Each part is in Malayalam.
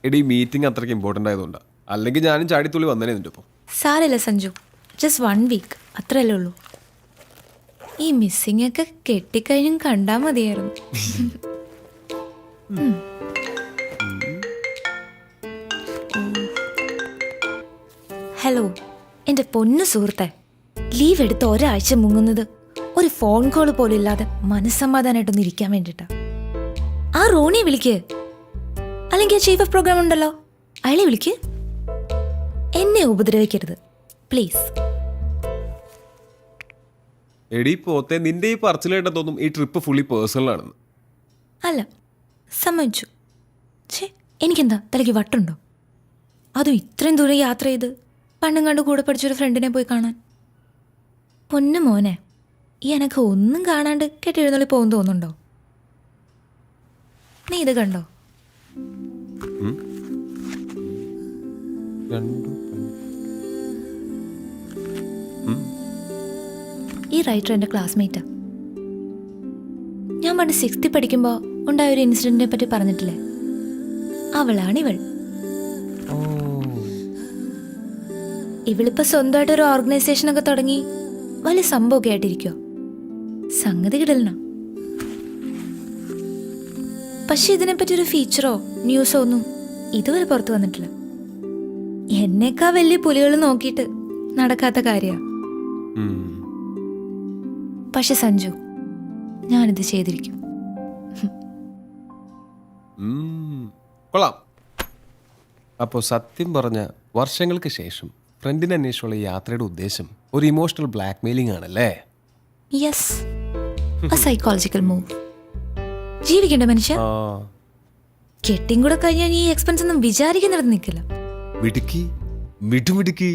എടി മീറ്റിംഗ് അത്രയ്ക്ക് ഇമ്പോർട്ടൻ്റ് ആയതുകൊണ്ടാ, അല്ലെങ്കിൽ ഞാനും ചാടിത്തുള്ളി വന്നേനെ നിന്റെ ഒപ്പം. സാരമില്ല സഞ്ജു, ജസ്റ്റ് 1 വീക്ക് അത്രയല്ലേ ഉള്ളൂ. ഈ മിസ്സിംഗ് ഒക്കെ കെട്ടിക്കഴിഞ്ഞും കണ്ടാൽ മതിയായിരുന്നു. ഹലോ എൻ്റെ പൊന്നു സുഹൃത്തെ, ലീവ് എടുത്ത് ഒരാഴ്ച മുങ്ങുന്നത് ഒരു ഫോൺ കോൾ പോലും ഇല്ലാതെ മനസ്സമാധാനമായിട്ടൊന്ന് ഇരിക്കാൻ വേണ്ടിട്ടാ. ആ റോണിയെ വിളിക്ക്, അല്ലെങ്കിൽ ആ ചീഫ് ഓഫ് പ്രോഗ്രാം ഉണ്ടല്ലോ അയാളെ വിളിക്ക്. എന്നെ ഉപദ്രവിക്കരുത് പ്ലീസ്. എടി പോത്തെ, നിന്റെ ഈ പറച്ചിലായിട്ട് തോന്നും ഈ ട്രിപ്പ് ഫുള്ളി പേഴ്സണൽ ആണെന്ന്. അല്ല, സമ്മതിച്ചു. ഛേ, എനിക്കെന്താ തലയ്ക്ക് വട്ടുണ്ടോ? അതും ഇത്രയും ദൂരം യാത്ര ചെയ്ത് പണ്ടും കണ്ട് കൂടെ പഠിച്ചൊരു ഫ്രണ്ടിനെ പോയി കാണാൻ. പൊന്നു മോനെ, ഈ എനക്ക് ഒന്നും കാണാണ്ട് കെട്ടിയെഴുന്നള്ളി പോകും തോന്നുന്നുണ്ടോ? നീ ഇത് കണ്ടോ? ഈ റൈറ്റർ എൻ്റെ ക്ലാസ്മേറ്റാ. ഞാൻ പണ്ട് 6th പഠിക്കുമ്പോൾ ഉണ്ടായ ഒരു ഇൻസിഡന്റിനെ പറ്റി പറഞ്ഞിട്ടില്ലേ, അവളാണിവൾ. ഇവളിപ്പോ സ്വന്തമായിട്ട് ഒരു ഓർഗനൈസേഷനൊക്കെ തുടങ്ങി വലിയ സംഭവമൊക്കെ ആയിട്ടിരിക്കുക. സംഗതി കിടലന. പക്ഷെ ഇതിനെപ്പറ്റി ഒരു ഫീച്ചറോ ന്യൂസോ ഒന്നും ഇതുവരെ പുറത്തു വന്നിട്ടില്ല. എന്നേക്കാ വലിയ പുലികൾ നോക്കിയിട്ട് നടക്കാത്ത കാര്യ. പക്ഷെ സഞ്ജു, ഞാനിത് ചെയ്തിരിക്കും. കൊള്ളാം. അപ്പോൾ സത്യം പറഞ്ഞ വർഷങ്ങൾക്ക് ശേഷം ഫ്രണ്ടിനെ അന്വേഷിച്ചുള്ള യാത്രയുടെ ഉദ്ദേശം ഒരു ഇമോഷണൽ ബ്ലാക്ക് മെയിലിംഗ് ആണല്ലേ? Yes, a psychological move. ജീവിക്കണ്ട മനുഷ്യ. കെട്ടിയും കൂടെ കഴിഞ്ഞാൽ ഈ എക്സ്പെൻസ് ഒന്നും വിചാരിക്കുന്നിടത്ത് നിൽക്കില്ല. മിടുക്കി, മിടുമിടുക്കി.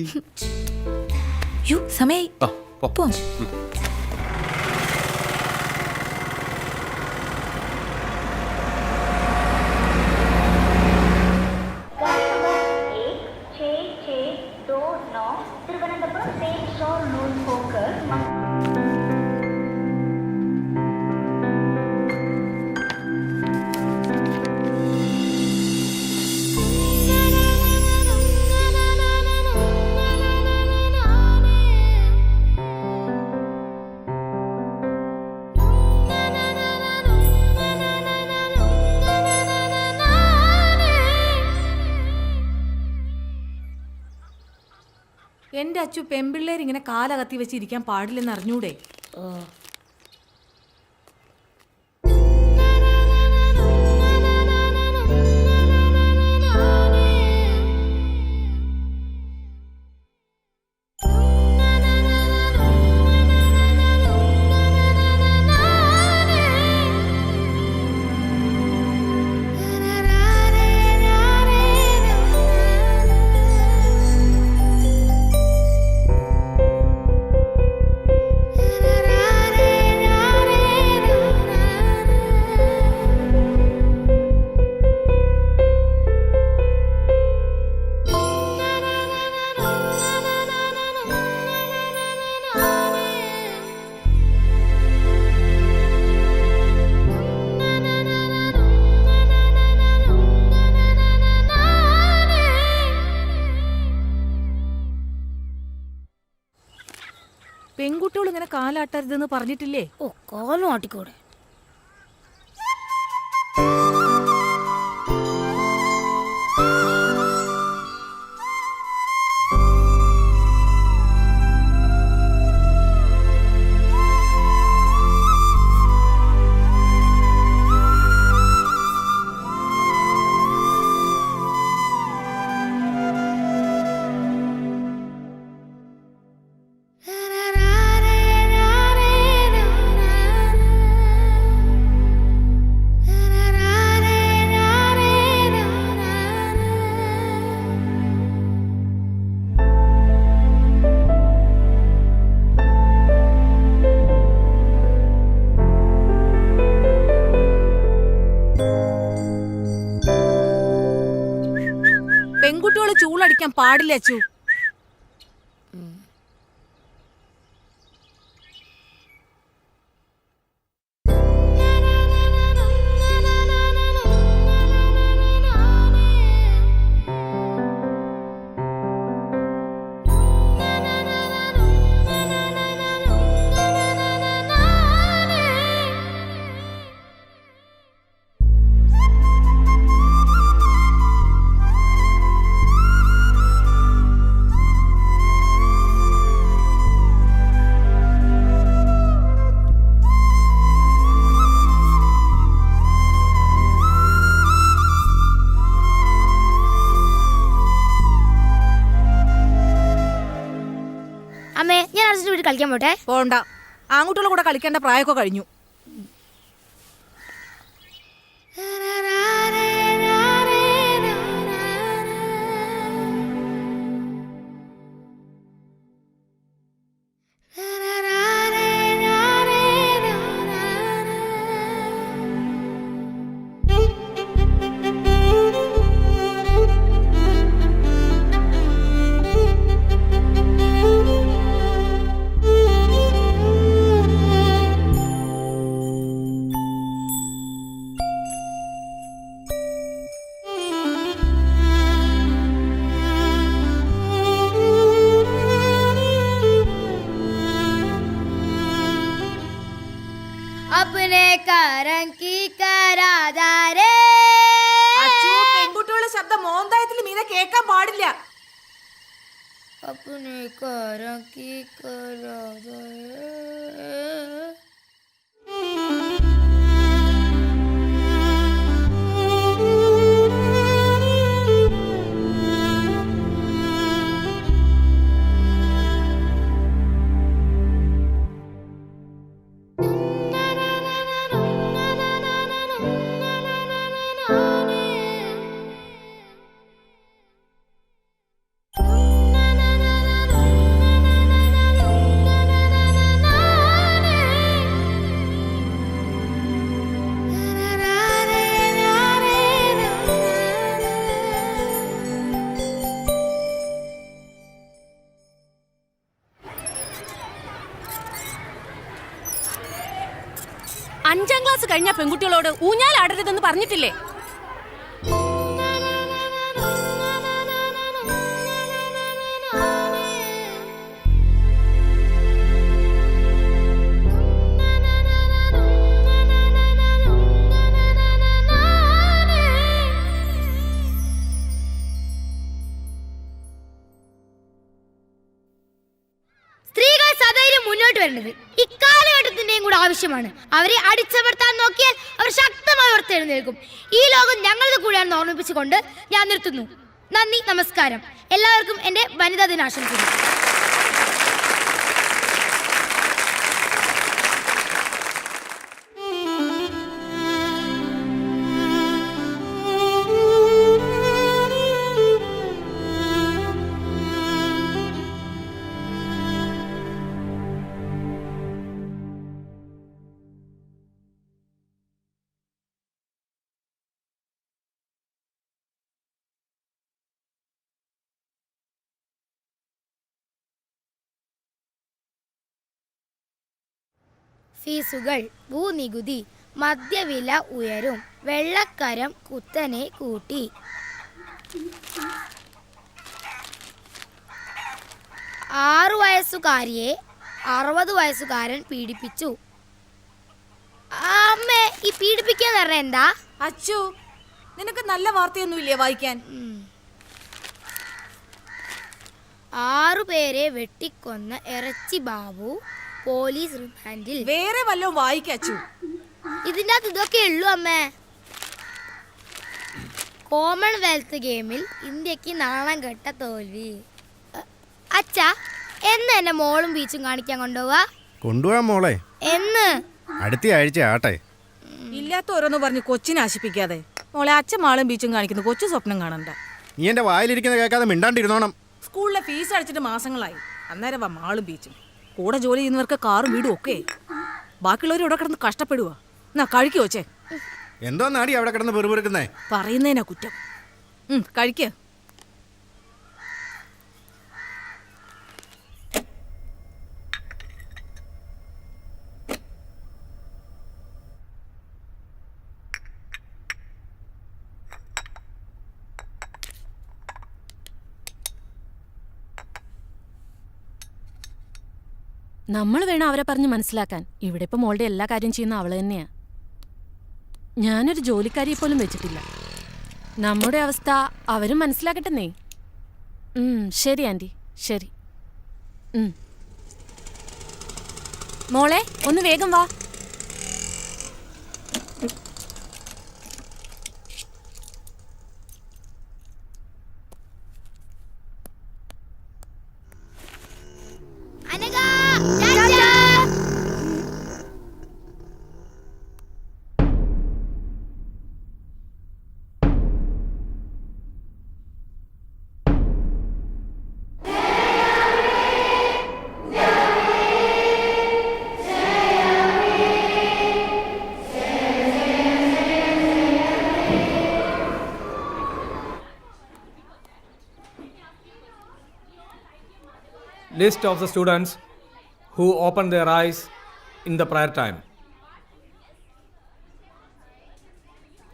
യോ, സമയായി. പോവാം. എൻ്റെ അച്ചു പെമ്പിള്ളേർ ഇങ്ങനെ കാലകത്തി വെച്ചിരിക്കാൻ പാടില്ലെന്ന് അറിഞ്ഞൂടെ? പെൺകുട്ടികൾ ഇങ്ങനെ കാലാട്ടരുതെന്ന് പറഞ്ഞിട്ടില്ലേ? ഓ, കാലും ആട്ടിക്കൂടെ. പെൺകുട്ടികൾ ചൂളടിക്കാൻ പാടില്ല അച്ചു. കളിക്കാൻ പോട്ടെ. പോണ്ട, ആൺകുട്ടികളുടെ കൂടെ കളിക്കേണ്ട പ്രായമൊക്കെ കഴിഞ്ഞു. अपने करम की करादा रे. പെൺകുട്ടികളുടെ ശബ്ദം മോന്തായത്തിൽ മീനെ കേൾക്കാൻ പാടില്ല. अपने करम की करादा रे. അഞ്ചാം ക്ലാസ് കഴിഞ്ഞ പെൺകുട്ടികളോട് ഊഞ്ഞാലാടരുതെന്ന് പറഞ്ഞിട്ടില്ലേ? സ്ത്രീകൾ സധൈര്യം മുന്നോട്ട് വരേണ്ടത് ഇക്കാലഘട്ടത്തിന്റെയും കൂടെ ആവശ്യമാണ്. അവരെ അടിച്ചമർത്താൻ നോക്കിയാൽ അവർ ശക്തമായി ഉയർത്തെഴുന്നേൽക്കും. ഈ ലോകം ഞങ്ങളുടെ കൂടെയാണെന്ന് ഓർമ്മിപ്പിച്ചുകൊണ്ട് ഞാൻ നിർത്തുന്നു. നന്ദി, നമസ്കാരം. എല്ലാവർക്കും എൻ്റെ വനിതാ ദിനാശംസകൾ. ഫീസുകൾ, ഭൂനികുതി, മദ്യവില ഉയരും, വെള്ളക്കരം കുത്തനെ കൂട്ടി. 6 വയസ്സുകാരിയെ 60 വയസ്സുകാരൻ പീഡിപ്പിച്ചു. അമ്മേ, ഈ പീഡിപ്പിക്കാന്ന് പറഞ്ഞ എന്താ? അച്ചു, നിനക്ക് നല്ല വാർത്തയൊന്നുമില്ലേ വായിക്കാൻ? 6 പേരെ വെട്ടിക്കൊന്ന ഇറച്ചി ബാബു പോലീസ് റിമാൻഡിൽ. വേറെ വല്ലതും വായിക്കച്ചു. ഇതിൻ്റെ അകത്ത് ഇതൊക്കെ ഉള്ളൂ അമ്മേ. കോമൺവെൽത്ത് ഗെയിമിൽ ഇന്ത്യക്ക് നാണം കെട്ട തോൽവി. അച്ഛാ, എന്ന് എന്നെ മോളും ബീച്ചും കാണിക്കാൻ കൊണ്ടുപോവാ? കൊണ്ടുപോവാൻ മോളെ. എന്ന്? അടുത്ത ആഴ്ച ആട്ടെ. ഇല്ലാത്ത ഓരോന്ന് പറഞ്ഞ് കൊച്ചിനെ ആശിപ്പിക്കാതെ. മോളെ, അച്ഛൻ മാളും ബീച്ചും കാണിക്കുന്നു, കൊച്ചു സ്വപ്നം കാണണ്ട. നീ എന്റെ വായിലിരിക്കുന്ന കേൾക്കാതെ മിണ്ടാണ്ടിരുന്നോണം. സ്കൂളിലെ ഫീസ് അടച്ചിട്ട് മാസങ്ങളായി. അന്നേരം വാ മാളും ബീച്ചും. കൂടെ ജോലി ചെയ്യുന്നവർക്ക് കാറും വീടും ഒക്കെ. ബാക്കിയുള്ളവർ ഇവിടെ കിടന്ന് കഷ്ടപ്പെടുക. എന്നാ കഴിക്കോ ചേ? എന്തോ നാടി അവിടെ കിടന്ന് പെറുപെറുക്കുന്നേ? പറയുന്നതിനാ കുറ്റം. കഴിക്ക. നമ്മൾ വേണം അവരെ പറഞ്ഞ് മനസ്സിലാക്കാൻ. ഇവിടെ ഇപ്പം മോളുടെ എല്ലാ കാര്യം ചെയ്യുന്ന അവള് തന്നെയാ. ഞാനൊരു ജോലിക്കാരിയെ പോലും വെച്ചിട്ടില്ല. നമ്മുടെ അവസ്ഥ അവരും മനസ്സിലാക്കട്ടെന്നേ. ശരി ആൻറ്റി, ശരി. മോളെ, ഒന്ന് വേഗം വാ. Anagha, List of the students who opened their eyes in the prayer time.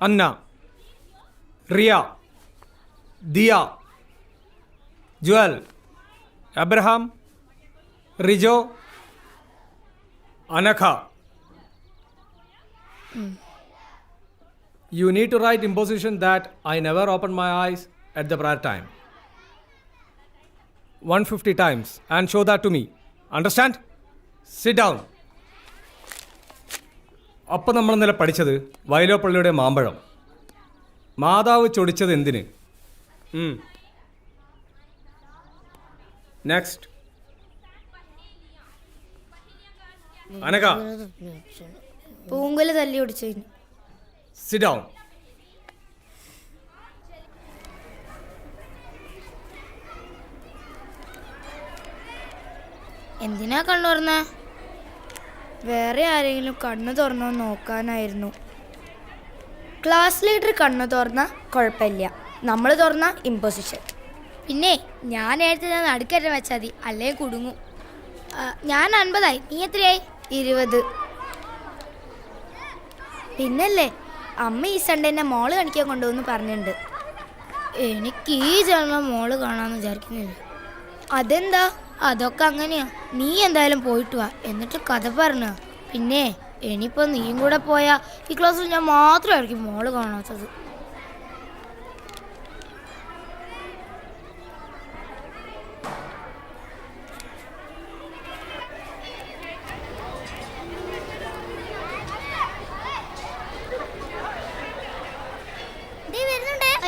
Anna, Ria, Dia, Joel, Abraham, Rijo, Anakha. You need to write imposition that I never opened my eyes at the prayer time. 150 times and show that to me. Understand? Sit down. അപ്പം നമ്മൾ ഇന്നലെ പഠിച്ചത് വയലോപ്പള്ളിയുടെ മാമ്പഴം. മാതാവ് ചൊടിച്ചത് എന്തിന്? നെക്സ്റ്റ്. അനക. പൂങ്കുല തല്ലി ഒടിച്ചതിന്. Sit down. എന്തിനാ കണ്ണു തുറന്ന? വേറെ ആരെങ്കിലും കണ്ണു തുറന്നോ നോക്കാനായിരുന്നു. ക്ലാസ് ലീഡർ കണ്ണു തുറന്ന കുഴപ്പമില്ല, നമ്മൾ തുറന്ന ഇമ്പോസിഷൻ. പിന്നെ ഞാൻ നേരത്തെ നടുക്കറ്റം വെച്ചാൽ മതി, അല്ലെങ്കിൽ കുടുങ്ങും. ഞാൻ 50 നീ എത്രയായി? 20. പിന്നല്ലേ അമ്മ ഈ സൺഡേ എന്നെ മോള് കാണിക്കാൻ കൊണ്ടുവന്ന് പറഞ്ഞിട്ടുണ്ട്. എനിക്ക് ഈ ജന്മം മോള് കാണാമെന്ന് വിചാരിക്കുന്നില്ല. അതെന്താ? അതൊക്കെ അങ്ങനെയാ. നീ എന്തായാലും പോയിട്ട് വാ, എന്നിട്ട് കഥ പറഞ്ഞ. പിന്നെ ഇനിയിപ്പോൾ നീയും കൂടെ പോയാൽ ഈ ക്ലാസ്സിൽ ഞാൻ മാത്രമായിരിക്കും മോള് കാണാത്തത്.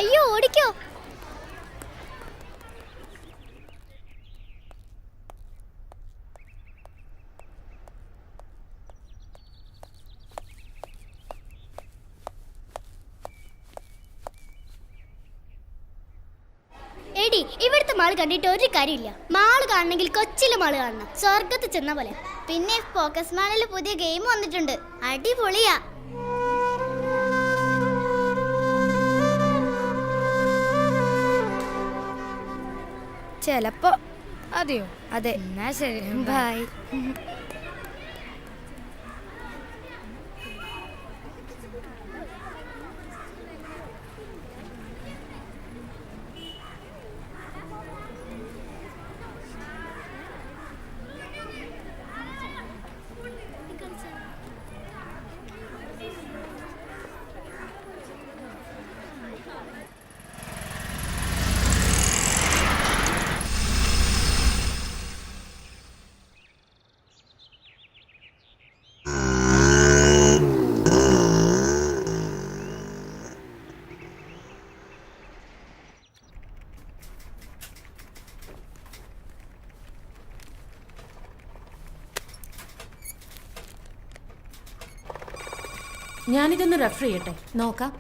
അയ്യോ ഓടിക്കോ. എടി, ഇവിടുത്തെ മാള് കണ്ടിട്ട് ഒരു കാര്യമില്ല. മാള് കാണണമെങ്കിൽ കൊച്ചിലെ മാള് കാണണം, സ്വർഗത്ത് ചെന്ന പോലെ. പിന്നെ ഫോക്കസ് മാളിൽ പുതിയ ഗെയിം വന്നിട്ടുണ്ട്, അടിപൊളിയാ. ചെലപ്പോ. അതെയോ? അതെ. എന്നാ ശരി, ബൈ. ഞാനിതൊന്ന് റെഫർ ചെയ്യട്ടെ, നോക്കാം.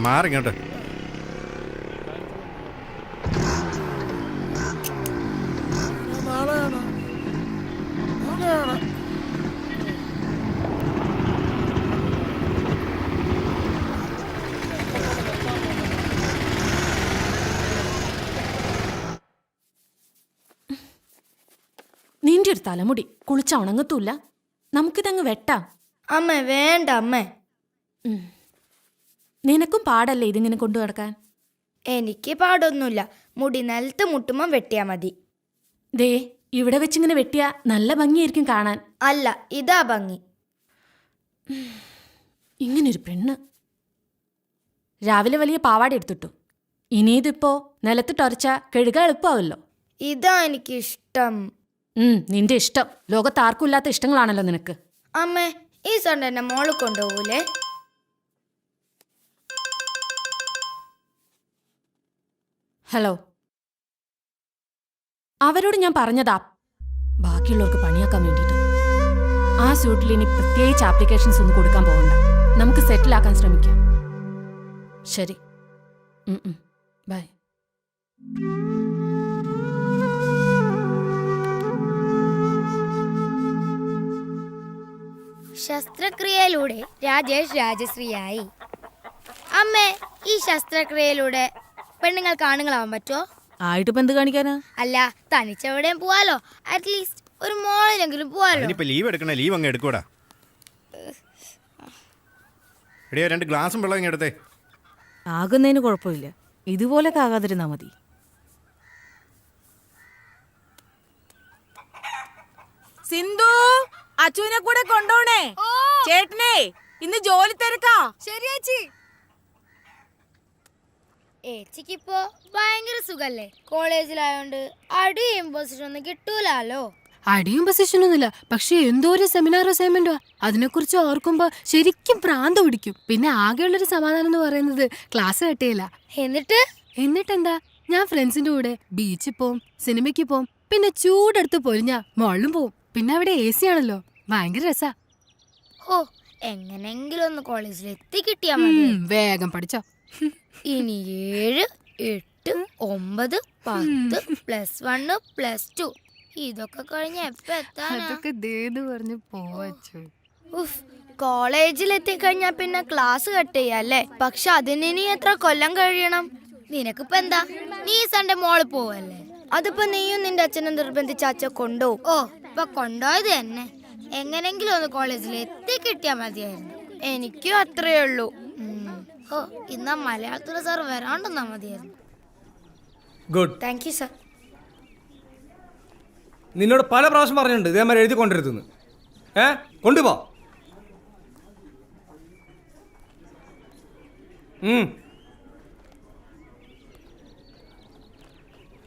മാറിങ്ങോട്ട്. നിന്റെ ഒരു തലമുടി കുളിച്ച ഉണങ്ങത്തൂല്ല, നമുക്കിതങ്ങ് വെട്ടാം. അമ്മ വേണ്ട അമ്മേ. നിനക്കും പാടല്ലേ ഇതിങ്ങനെ കൊണ്ടു നടക്കാൻ? എനിക്ക് പാടൊന്നുമില്ല, മുടി നിലത്ത് മുട്ടുമ്പം വെട്ടിയാ മതി. ദേ, ഇവിടെ വെച്ചിങ്ങനെ വെട്ടിയാ നല്ല ഭംഗിയായിരിക്കും കാണാൻ. അല്ല, ഇതാ ഭംഗി. ഇങ്ങനൊരു പെണ്ണ്. രാവിലെ വലിയ പാവാട എടുത്തിട്ടു, ഇനിയിതിപ്പോ നിലത്തിട്ടൊരച്ച കഴുകാൻ എളുപ്പമാവല്ലോ. ഇതാ എനിക്കിഷ്ടം. നിന്റെ ഇഷ്ടം. ലോകത്താർക്കും ഇല്ലാത്ത ഇഷ്ടങ്ങളാണല്ലോ നിനക്ക്. അമ്മേ, ഈ സൺഡേ എന്നെ മോള് കൊണ്ടുപോകൂലേ? ഹലോ, അവരോട് ഞാൻ പറഞ്ഞതാ ബാക്കിയുള്ളവർക്ക് പണിയാക്കാൻ വേണ്ടിയിട്ട്. ആ സ്യൂട്ടിൽ ഇനി പ്രത്യേകിച്ച് ആപ്ലിക്കേഷൻസ് ഒന്നും കൊടുക്കാൻ പോകണ്ട, നമുക്ക് സെറ്റിലാക്കാൻ ശ്രമിക്കാം. ശരി, ബൈ. ശസ്ത്രക്രിയയിലൂടെ രാജേഷ് രാജശ്രീയായി. അമ്മേ, ഈ ശസ്ത്രക്രിയയിലൂടെ പെണ്ണുങ്ങൾക്ക് ആണുങ്ങളാവാൻ പറ്റുമോ? ആയിട്ടിപ്പോ എന്ത് കാണിക്കാനാ? അല്ല, തനിച്ചെവിടെയും പോവാലോ. അറ്റ്ലീസ്റ്റ് ഒരു മോളിലെങ്കിലും പോവാലോ. അതിനിപ്പോ ലീവ് എടുക്കണേ, ലീവ് അങ്ങ് എടുക്കൂടാ. എടിയോ 2 ഗ്ലാസും വെള്ളം ഇങ്ങ് എടുത്തേ. ആകുന്നതിന് കുഴപ്പമില്ല, ഇതുപോലൊക്കെ ആകാതിരുന്നാ മതി. സിന്ധു, അച്ചുവിനെ കൂടെ കൊണ്ടോണേ. ചേട്ടനെ ഇന്ന് ജോലി തിരക്കാ. ശരി ചേച്ചി. ഏച്ചിക്കിപ്പോ ഭയങ്കര സുഖല്ലേ? കോളേജിലായോണ്ട് അടിയും പൊസിഷൻ ഒന്നും കിട്ടൂലോ. അടിയും പൊസിഷനൊന്നുമില്ല, പക്ഷെ എന്തോ ഒരു സെമിനാർ അസൈൻമെന്റോ അതിനെക്കുറിച്ച് ഓർക്കുമ്പോ ശരിക്കും പ്രാന്ത് പിടിക്കും. പിന്നെ ആകെയുള്ളൊരു സമാധാനം എന്ന് പറയുന്നത് ക്ലാസ് കട്ടിയില്ല. എന്നിട്ടെന്താ, ഞാൻ ഫ്രണ്ട്സിന്റെ കൂടെ ബീച്ചിൽ പോവും, സിനിമയ്ക്ക് പോവും, പിന്നെ ചൂടെടുത്ത് പൊരിഞ്ഞ മോളിലും പോവും. പിന്നെ അവിടെ AC ആണല്ലോ, ഭയങ്കര രസാ. ഓ, എങ്ങനെങ്കിലും ഒന്ന് കോളേജിൽ എത്തി കിട്ടിയാ മതി. വേഗം പഠിച്ചോ. ഇനി 7, 8, 9, 10 +1 +2 ഇതൊക്കെ കഴിഞ്ഞ എപ്പ എത്താനാ? അതൊക്കെ ദേന്ന് പറഞ്ഞു പോവച്ചു. ഉഫ്, കോളേജിലെത്തി കഴിഞ്ഞാ പിന്നെ ക്ലാസ് കട്ട് ചെയ്യല്ലേ. പക്ഷെ അതിന് ഇനി എത്ര കൊല്ലം കഴിയണം? നിനക്കിപ്പോ എന്താ, നീ സൺഡേ മോള് പോവല്ലേ? അതിപ്പോ നീയും നിന്റെ അച്ഛനും നിർബന്ധിച്ച അച്ഛൻ കൊണ്ടുപോകും. ഓ, ഇപ്പൊ കൊണ്ടുപോയത് തന്നെ. എങ്ങനെങ്കിലും ഒന്ന് കോളേജിൽ എത്തി കിട്ടിയാ മതിയായിരുന്നു. എനിക്കും അത്രയേ ഉള്ളൂ. ഓ, ഇന്നാ മലയാളത്തിലെ സാർ വരാണ്ടെന്നാ മതിയായിരുന്നു. ഗുഡ്. Thank you sir. നിന്നോട് പല പ്രാവശ്യം പറഞ്ഞിട്ടുണ്ട് ഇതേമാതിരി എഴുതി കൊണ്ടിരുത്തുന്നു. കൊണ്ടുപോ.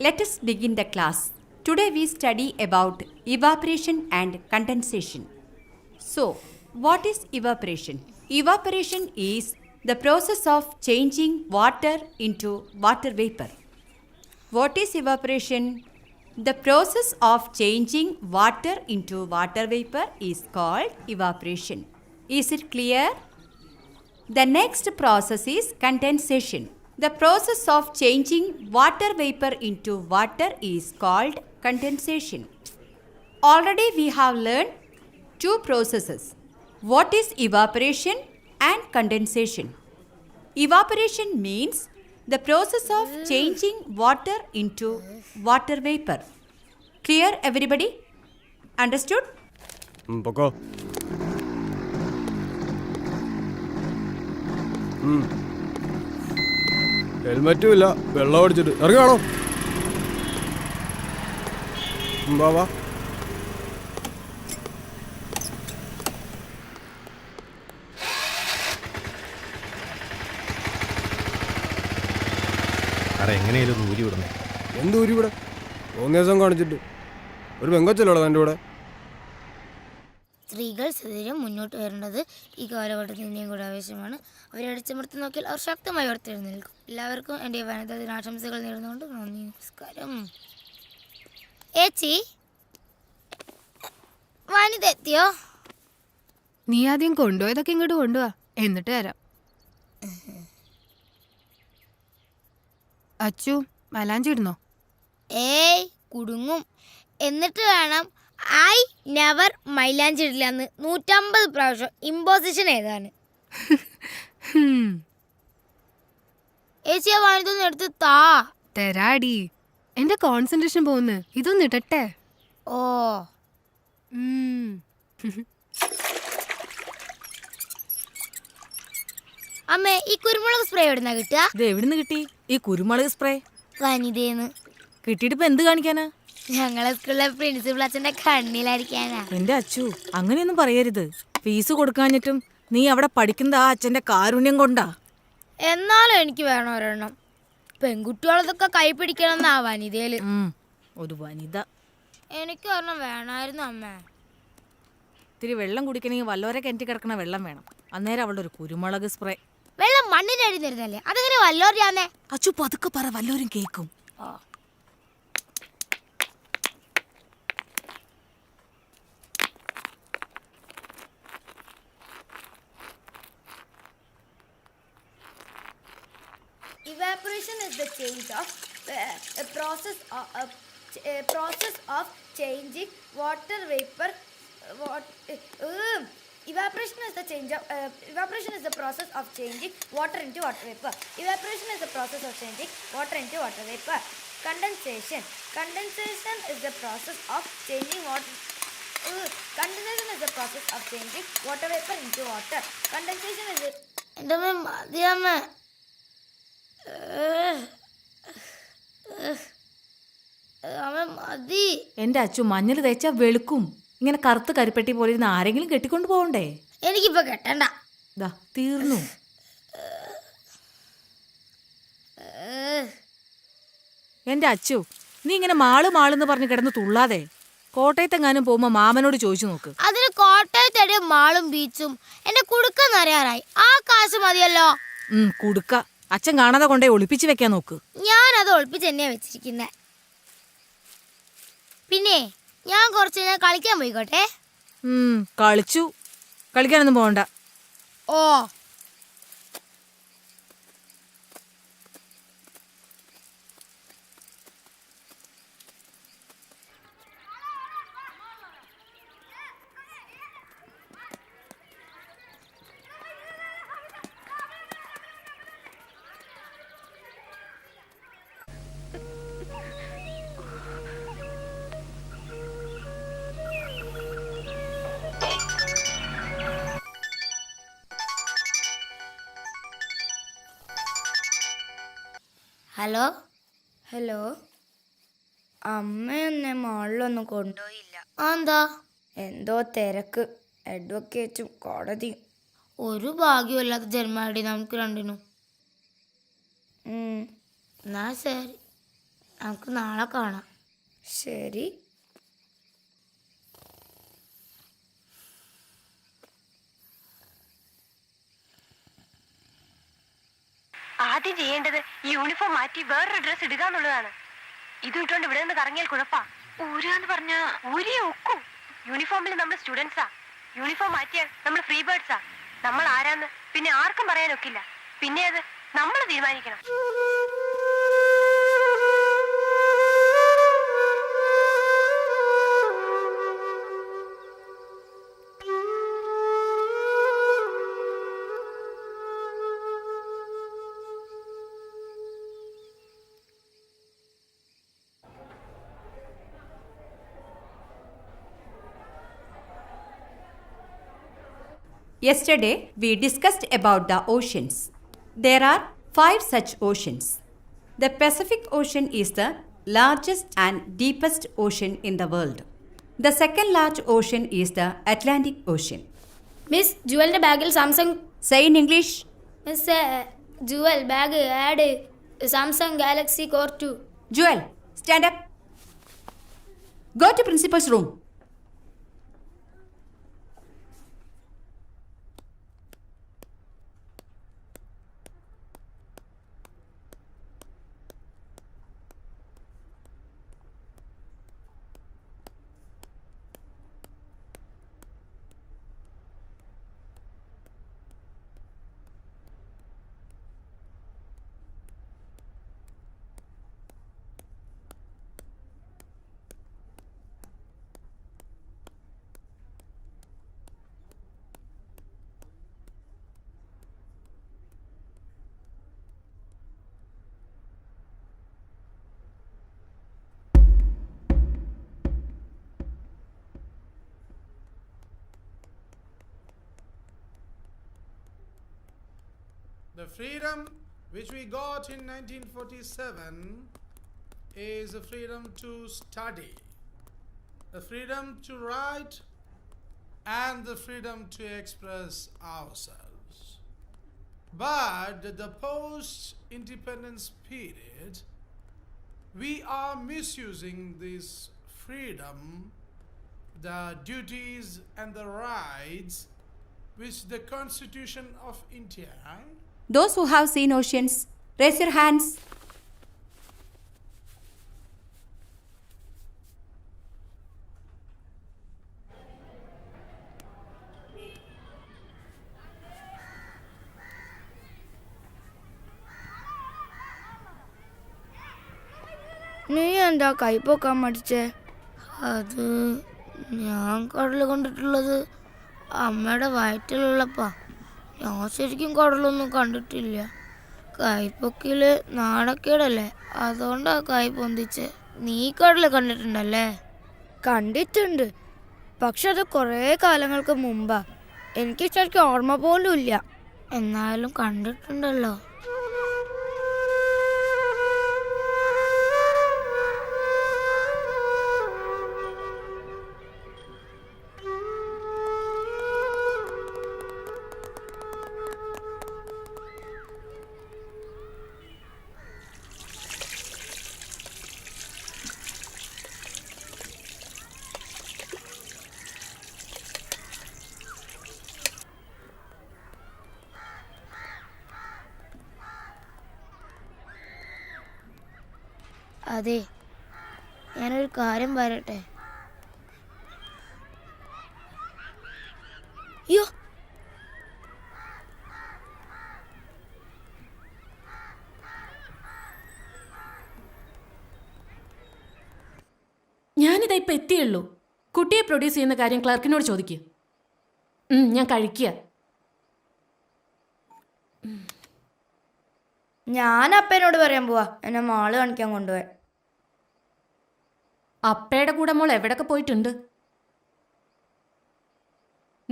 Let us begin the class. Today we study about evaporation and condensation. So, what is evaporation? Evaporation is the process of changing water into water vapor. What is evaporation? The process of changing water into water vapor is called evaporation. Is it clear? The next process is condensation. The process of changing water vapor into water is called condensation. Already we have learned 2 processes. What is evaporation and condensation? Evaporation means the process of changing water into water vapor. Clear, everybody? Understood? പൊക്കോ. ഹെൽമറ്റും ഇല്ല, വെള്ളം അടിച്ചിട്ട് ഇറങ്ങാണോ? വാ. എങ്ങനെയാലും ഊരി വിടണേ. എന്ത് ഊരി ഇവിടെ? 3 ദിവസം കാണിച്ചിട്ട് ഒരു പെങ്കൊച്ചല്ലോടാ എൻ്റെ കൂടെ. സ്ത്രീകൾ സദൈര്യം മുന്നോട്ട് വരേണ്ടത് ഈ കാലഘട്ടത്തിൻ്റെയും കൂടെ ആവശ്യമാണ്. അവരെ അടിച്ചമർത്തി നോക്കിയാൽ അവർ ശക്തമായി ഉയർത്തെഴുന്നേൽക്കും. എല്ലാവർക്കും എൻ്റെ വനിതാ ദിനാശംസകൾ നേർന്നുകൊണ്ട് നന്ദി, നമസ്കാരം. ഏച്ചി, വനിത എത്തിയോ? നീ ആദ്യം കൊണ്ടുപോയതൊക്കെ ഇങ്ങോട്ട് കൊണ്ടുപോവാ, എന്നിട്ട് തരാം. അച്ചു, മലാഞ്ചി ഇടുന്നോ? ഏയ്, കുടുങ്ങും. എന്നിട്ട് വേണം ഐ നെവർ മൈലാഞ്ചി ഇടില്ലെന്ന് 150 പ്രാവശ്യം ഇമ്പോസിഷൻ ഏതാണ്? ഏച്ചി, ആ വനിതൊന്ന് എടുത്ത് താ. തരാടി, എന്റെ കോൺസെൻട്രേഷൻ പോകുന്നു. ഇതൊന്ന് ഇടട്ടെ. ഓ, അമ്മേ, ഈ കുരുമുളക് സ്പ്രേ എവിടുന്നാ കിട്ടുക? ഇത് എവിടുന്ന് കിട്ടി ഈ കുരുമുളക് സ്പ്രേ? വനിതേന്ന്. കിട്ടിയിട്ടിപ്പോ എന്ത് കാണിക്കാനാ? ഞങ്ങളെ സ്കൂളിലെ പ്രിൻസിപ്പൽ അച്ഛന്റെ കണ്ണിലായിരിക്കാനാ. എന്റെ അച്ചു, അങ്ങനെയൊന്നും പറയരുത്. ഫീസ് കൊടുക്കാഞ്ഞിട്ടും നീ അവിടെ പഠിക്കുന്ന ആ അച്ഛന്റെ കാരുണ്യം കൊണ്ടാ. എന്നാലും എനിക്ക് വേണം ഒരെണ്ണം. പെൺകുട്ടികളതൊക്കെ കൈ പിടിക്കണമെന്നാ വനിതയില്. ഒരു വനിത. എനിക്ക് ഒരെണ്ണം വേണമായിരുന്നു അമ്മേ. ഇത്തിരി വെള്ളം കുടിക്കണമെങ്കിൽ വല്ലോരെ കിണറ്റി കിടക്കണ വെള്ളം വേണം. അന്നേരം അവളുടെ ഒരു കുരുമുളക് സ്പ്രേ. വെള്ളം മണ്ണിന് അടിഞ്ഞിരുന്നല്ലേ, അതെങ്ങനെ വല്ലോറിയാന്നേ? അച്ചു, പതുക്കെ പറ, വല്ലോരും കേൾക്കും. Evaporation is the change of process of changing water vapor. Evaporation is the evaporation is the process of changing water into water vapor. Evaporation is the process of changing water into water vapor. Condensation is the process of changing water. Condensation is the process of changing water vapor into water. Condensation is the മതി. എന്റെ അച്ചു മഞ്ഞൾ തേച്ചാ വെളുക്കും. ഇങ്ങനെ കറുത്ത് കരിപ്പെട്ടി പോലെ ഇരുന്ന് ആരെങ്കിലും കെട്ടിക്കൊണ്ട് പോകണ്ടേ? എനിക്കിപ്പോ കെട്ടണ്ട. ദാ തീർന്നു. എന്റെ അച്ചു, നീ ഇങ്ങനെ മാളെന്ന് പറഞ്ഞ് കിടന്ന് തുള്ളാതെ കോട്ടയത്തെങ്ങാനും പോകുമ്പോ മാമനോട് ചോദിച്ചു നോക്ക്. അതിന് കോട്ടയത്തെ മാളും ബീച്ചും എന്റെ കുടുക്ക നിറയാറായി. ആ കാശ് മതിയല്ലോ. കുടുക്ക അച്ഛൻ കാണാതെ കൊണ്ടേ ഒളിപ്പിച്ച് വെക്കാൻ നോക്ക്. ഞാനത് ഒളിപ്പിച്ച് തന്നെയാ വെച്ചിരിക്കുന്നേ. പിന്നെ ഞാൻ കുറച്ച് ഞാൻ കളിക്കാൻ പോയിക്കോട്ടെ. കളിച്ചു. കളിക്കാനൊന്നും പോകണ്ട. ഓ ഹലോ ഹലോ, അമ്മയൊന്നെ മാളിലൊന്നും കൊണ്ടുപോയില്ല. എന്താ? എന്തോ തിരക്ക്, അഡ്വക്കേറ്റും കോടതിയും. ഒരു ഭാഗ്യമില്ലാത്ത ജന്മാടി നമുക്ക് രണ്ടിനും. എന്നാ ശരി, നമുക്ക് നാളെ കാണാം. ശരി. ആദ്യം ചെയ്യേണ്ടത് ഈ യൂണിഫോം മാറ്റി വേറൊരു ഡ്രസ് ഇടുക എന്നുള്ളതാണ്. ഇത് ഇട്ടുകൊണ്ട് ഇവിടെ നിന്ന് കറങ്ങിയാൽ കുഴപ്പാ. ഊരാന്ന് പറഞ്ഞാ ഊരിയെ ഒക്കും. യൂണിഫോമിൽ നമ്മൾ സ്റ്റുഡൻസാ. യൂണിഫോം മാറ്റിയാൽ നമ്മൾ ഫ്രീ ബേർഡ്സാ. നമ്മൾ ആരാന്ന് പിന്നെ ആർക്കും പറയാനൊക്കില്ല. പിന്നെ അത് നമ്മൾ തീരുമാനിക്കണം. Yesterday, we discussed about the oceans. There are 5 such oceans. The Pacific Ocean is the largest and deepest ocean in the world. The second large ocean is the Atlantic Ocean. Miss, ജുവലിന്റെ ബാഗിൽ Samsung. Say in English. Miss, Joel bag add Samsung Galaxy Core 2. Joel, stand up. Go to principal's room. The freedom which we got in 1947 is the freedom to study, the freedom to write, and the freedom to express ourselves. But the post-independence period, we are misusing this freedom, the duties and the rights which the Constitution of India. Those who have seen oceans, raise your hands. നീ എന്താ കൈപ്പൊക്കാൻ മടിച്ചേ? അത് ഞാൻ കടൽ കണ്ടിട്ടുള്ളത് അമ്മയുടെ വയറ്റിലുള്ളപ്പാ. ഞാൻ ശരിക്കും കടലൊന്നും കണ്ടിട്ടില്ല. കൈപ്പൊക്കില് നാണക്കേടല്ലേ, അതുകൊണ്ടാ കൈ പൊന്തിച്ച്. നീ കടൽ കണ്ടിട്ടുണ്ടല്ലേ? കണ്ടിട്ടുണ്ട്, പക്ഷെ അത് കുറേ കാലങ്ങൾക്ക് മുമ്പാ. എനിക്ക് ശരിക്കും ഓർമ്മ പോലും ഇല്ല. എന്നാലും കണ്ടിട്ടുണ്ടല്ലോ. അതെ, ഞാനൊരു കാര്യം പറയട്ടെ. അയ്യോ, ഞാനിതാ ഇപ്പം എത്തിയുള്ളൂ. കുട്ടിയെ പ്രൊഡ്യൂസ് ചെയ്യുന്ന കാര്യം ക്ലർക്കിനോട് ചോദിക്കുക. ഞാൻ കഴിക്കുക. ഞാൻ അപ്പനോട് പറയാൻ പോവാ എന്നെ മാള് കാണിക്കാൻ കൊണ്ടുപോയി. അപ്പയുടെ കൂടെ മോൾ എവിടൊക്കെ പോയിട്ടുണ്ട്?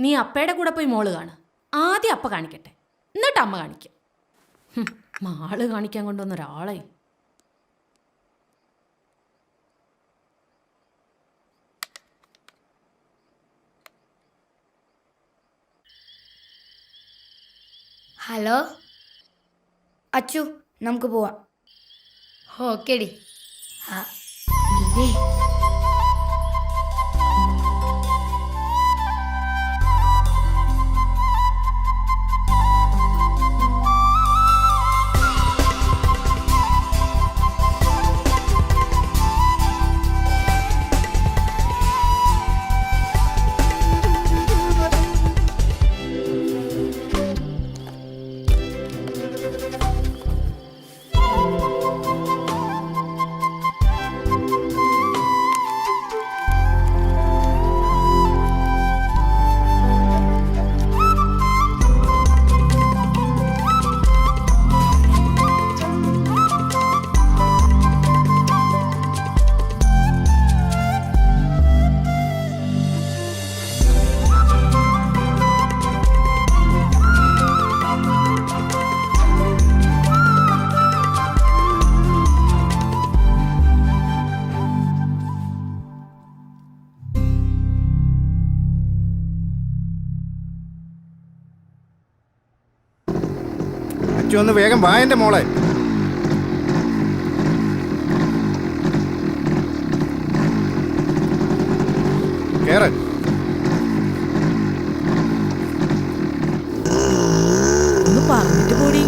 നീ അപ്പയുടെ കൂടെ പോയി മോള് കാണുക. ആദ്യം അപ്പ കാണിക്കട്ടെ, എന്നിട്ട് അമ്മ കാണിക്കാം. മാള് കാണിക്കാൻ കൊണ്ടുവന്ന ഒരാളെ. ഹലോ അച്ചു, നമുക്ക് പോവാം. ഓക്കേടി. ഇതേ അച്ചു ഒന്ന് വേഗം വാ എൻ്റെ മോളെ. കേറ്. ഒന്ന് പറഞ്ഞിട്ട് കൂടി.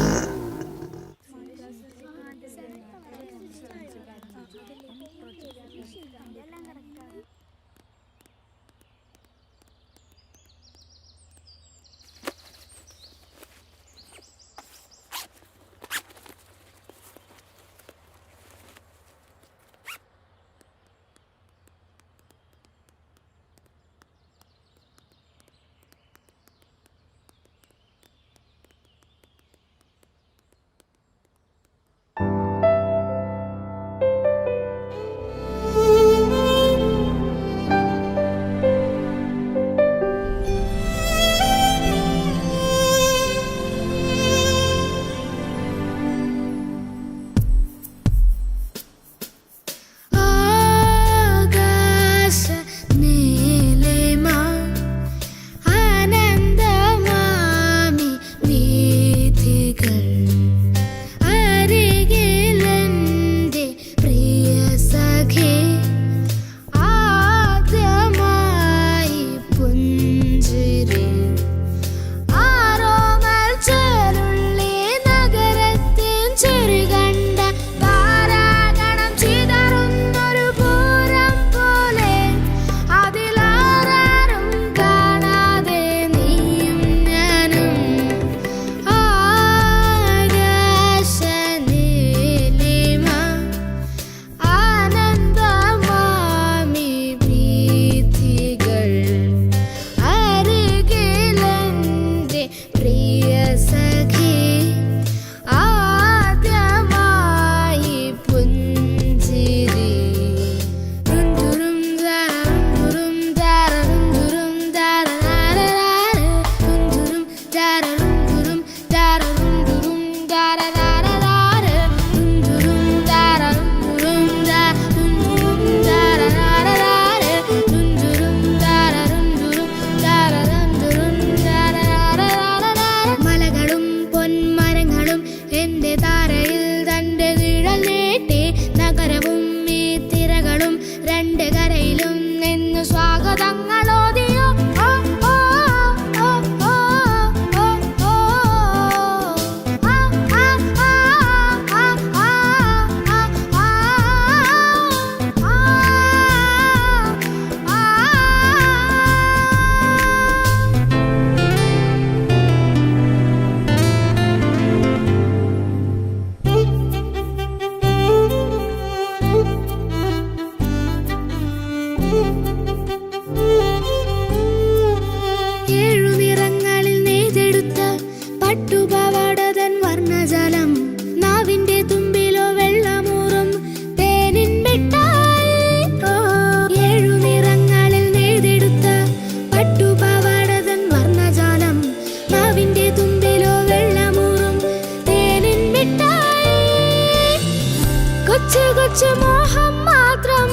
കൊച്ചു മോഹം മാത്രം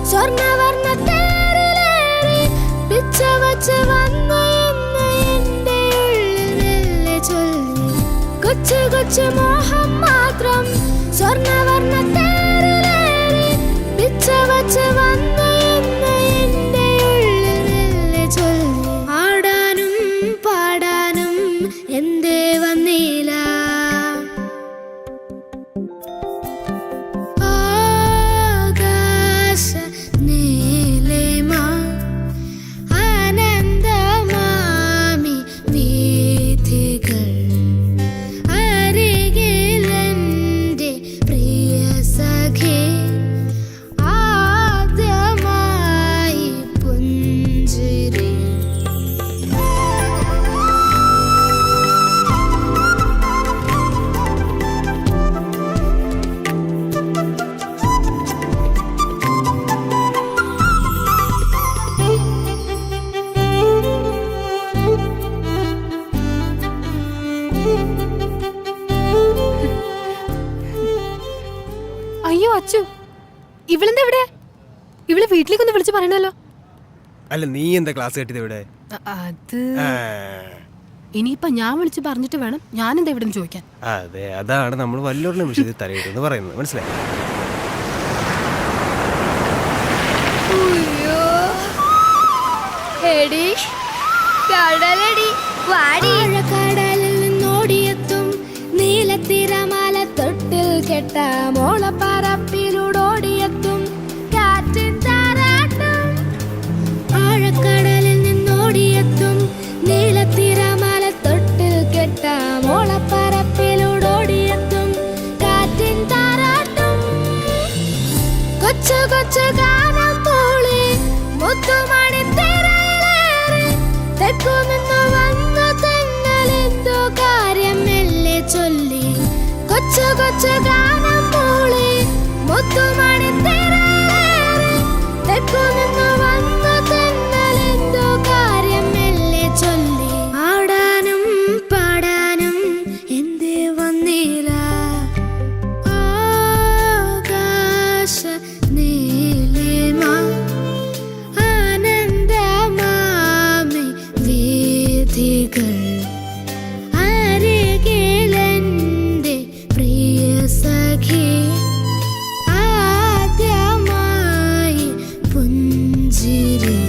സ്വർണ്ണവർണ്ണ തേരിലേറി പിച്ച വച്ച് വന്നു എന്ന് എന്റെ ഉള്ളിൽ മെല്ലെ ചൊല്ലി. കൊച്ചു കൊച്ചു മോഹം മാത്രം സ്വർണ്ണവർണ്ണ തേരിലേറി പിച്ച വച്ച് വന്നു എന്ന് എന്റെ ഉള്ളിൽ മെല്ലെ ചൊല്ലി. ആടാനും പാടാനും എന്തേ വന്നില്ല. ആകാശ നീലിമ ആനന്ദമാമി വീഥികൾ അരികിലെന്റെ പ്രിയ സഖി ആദ്യമായി പുഞ്ചിരി. അയ്യോ അച്ചു, ഇവളെന്താ ഇവിടെ? ഇവള് വീട്ടിലേക്കൊന്ന് വിളിച്ച് പറയണല്ലോ. അല്ല, നീ എന്താ ക്ലാസ് കേട്ടത് ഇവിടെ? അത് ഇനിയിപ്പൊ ഞാൻ വിളിച്ച് പറഞ്ഞിട്ട് വേണം ഞാൻ എന്താ ഇവിടെ ചോദിക്കാൻ. അതെ, അതാണ് നമ്മൾ വല്ലൊരു നിമിഷത്തിൽ തലയിട്ടെന്ന് പറയുന്നത്, മനസ്സിലായി? കടലിൽ നിന്നോടിയെത്തും നീലത്തിരമാല തൊട്ടിൽ കെട്ട മോളപ്പറപ്പിലൂടോടിയെത്തും കാറ്റിൻ താരാട്ടും. ആഴക്കടലിൽ നിന്നോടിയെത്തും നീലത്തിരമാല തൊട്ടിൽ കെട്ട മോളപ്പറപ്പിലൂടോടിയെത്തും കാറ്റിൻ താരാട്ടും. കൊച്ചു കൊച്ചു ഗാനം മൂളി മുത്തുമണി തിരയിലേറി തെക്കുനിന്നു വന്ന തെന്നലെന്തോ കാര്യം മെല്ലെ ചൊല്ലി. കൊച്ചു കൊച്ചു ഗാനം മൂളി മുത്തുമണി തിരയിലേറി തെക്കുനിന്നു വന്ന തെന്നലെന്തോ കാര്യം മെല്ലെ ചൊല്ലി. ആടാനും പാടാനും എന്തേ വന്നില്ല. ആകാശ നീലിമ ആനന്ദമാമി വീഥികൾ അരികിലെന്റെ പ്രിയ സഖി ആദ്യമായി പുഞ്ചിരി.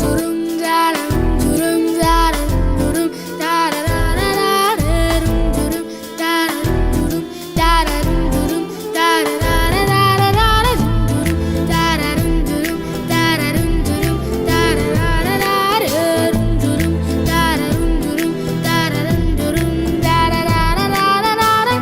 തുറും ജാരം തുറും ജാരം തുറും താരരാരരാരരും തുറും താരം തുറും താരരും തുറും താരരാരരാരരും തുറും താരരും തുറും താരരും തുറും താരരാരരാരരും തുറും താരരും തുറും താരരും തുറും താരരാരരാരരും.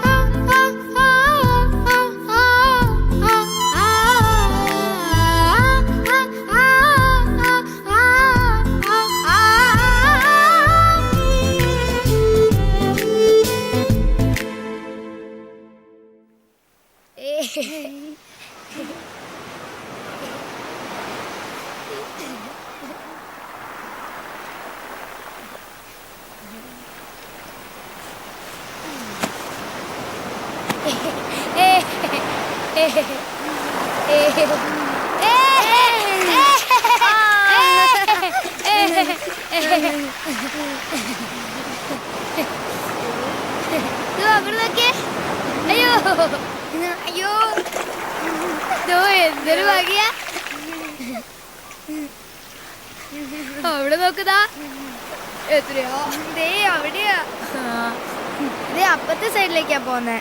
അയ്യോ അയ്യോ, എന്തൊരു ഭാഗ്യ. അവിടെ നോക്കുതാ, എത്രയോ ദേ അവിടെയാ. ദേ അപ്പത്തെ സൈഡിലേക്കാ പോന്നെ.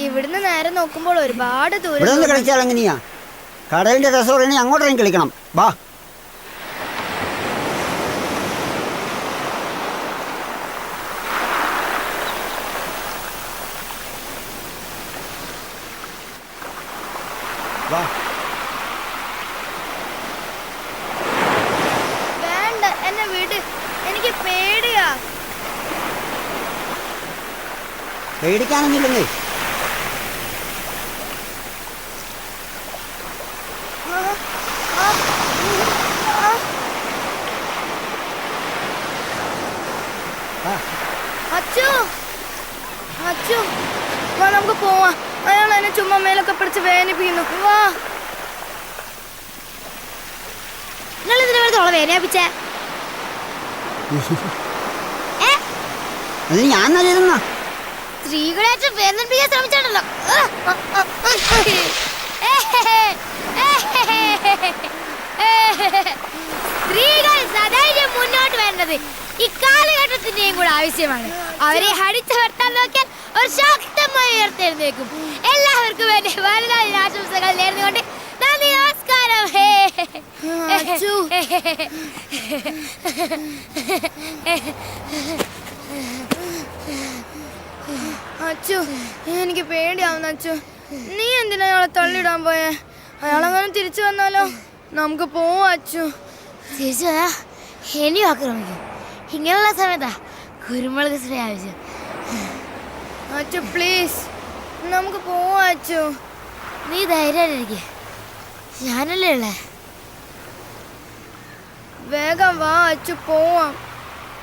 ഇവിടുന്ന് നേരെ നോക്കുമ്പോൾ ഒരുപാട് ദൂരം. കളിച്ചാൽ എങ്ങനെയാ? കടലിന്റെ രസം അങ്ങോട്ട് കളിക്കണം. വാ. വേണ്ട, എന്നെ വീട്. എനിക്ക് പേടിയാ. പേടിക്കാനൊന്നുമില്ലെന്നേ. അച്ചു, അച്ചു, വാ നമുക്ക് പോവാം. അയാൾ എന്നെ ചുമ്മാ മേലൊക്കെ പിടിച്ച് വേദനിപ്പിക്കുന്നു. വാ, നിങ്ങൾ ഇതിനെ വെറുതെ ഓളെ വേദനിപ്പിച്ചേ? അത് ഞാൻ നല്ലതെന്ന സ്ത്രീകളായിട്ട് വേദനിപ്പിക്കാൻ ശ്രമിച്ചാണല്ലോ. സ്ത്രീകൾ സധൈര്യം മുന്നോട്ട് വരുന്നത് ഇക്കാലഘട്ടത്തിന്റെയും കൂടെ ആവശ്യമാണ്. അവരെ അടിച്ചമർത്താൻ നോക്കിയാൽ ഒരു ശക്തമായി ഉയർത്തെഴുന്നേക്കും. എല്ലാവർക്കും വേണ്ടി വനിതാ ദിനാശംസകൾ നേർന്നുകൊണ്ട് നന്ദി, നമസ്കാരം. അച്ചു, എനിക്ക് പേടിയാവുന്നു. അച്ചു, നീ എന്തിനാ അയാളെ തള്ളിയിടാൻ പോയേ? അയാളെങ്ങനെ തിരിച്ചു വന്നാലോ? നമുക്ക് പോവാ അച്ചു. തിരിച്ചു ഇനി ആക്രമിക്കും. ഇങ്ങനെയുള്ള സമയത്താ കുരുമുളക് സ്പ്രേ ആവശ്യം. അച്ചു പ്ലീസ്, നമുക്ക് പോവാ അച്ചു. നീ ധൈര്യമായിട്ടിരിക്കെ, ഞാനല്ലേ ഉള്ളേ. വേഗം വാ അച്ചു, പോവാം.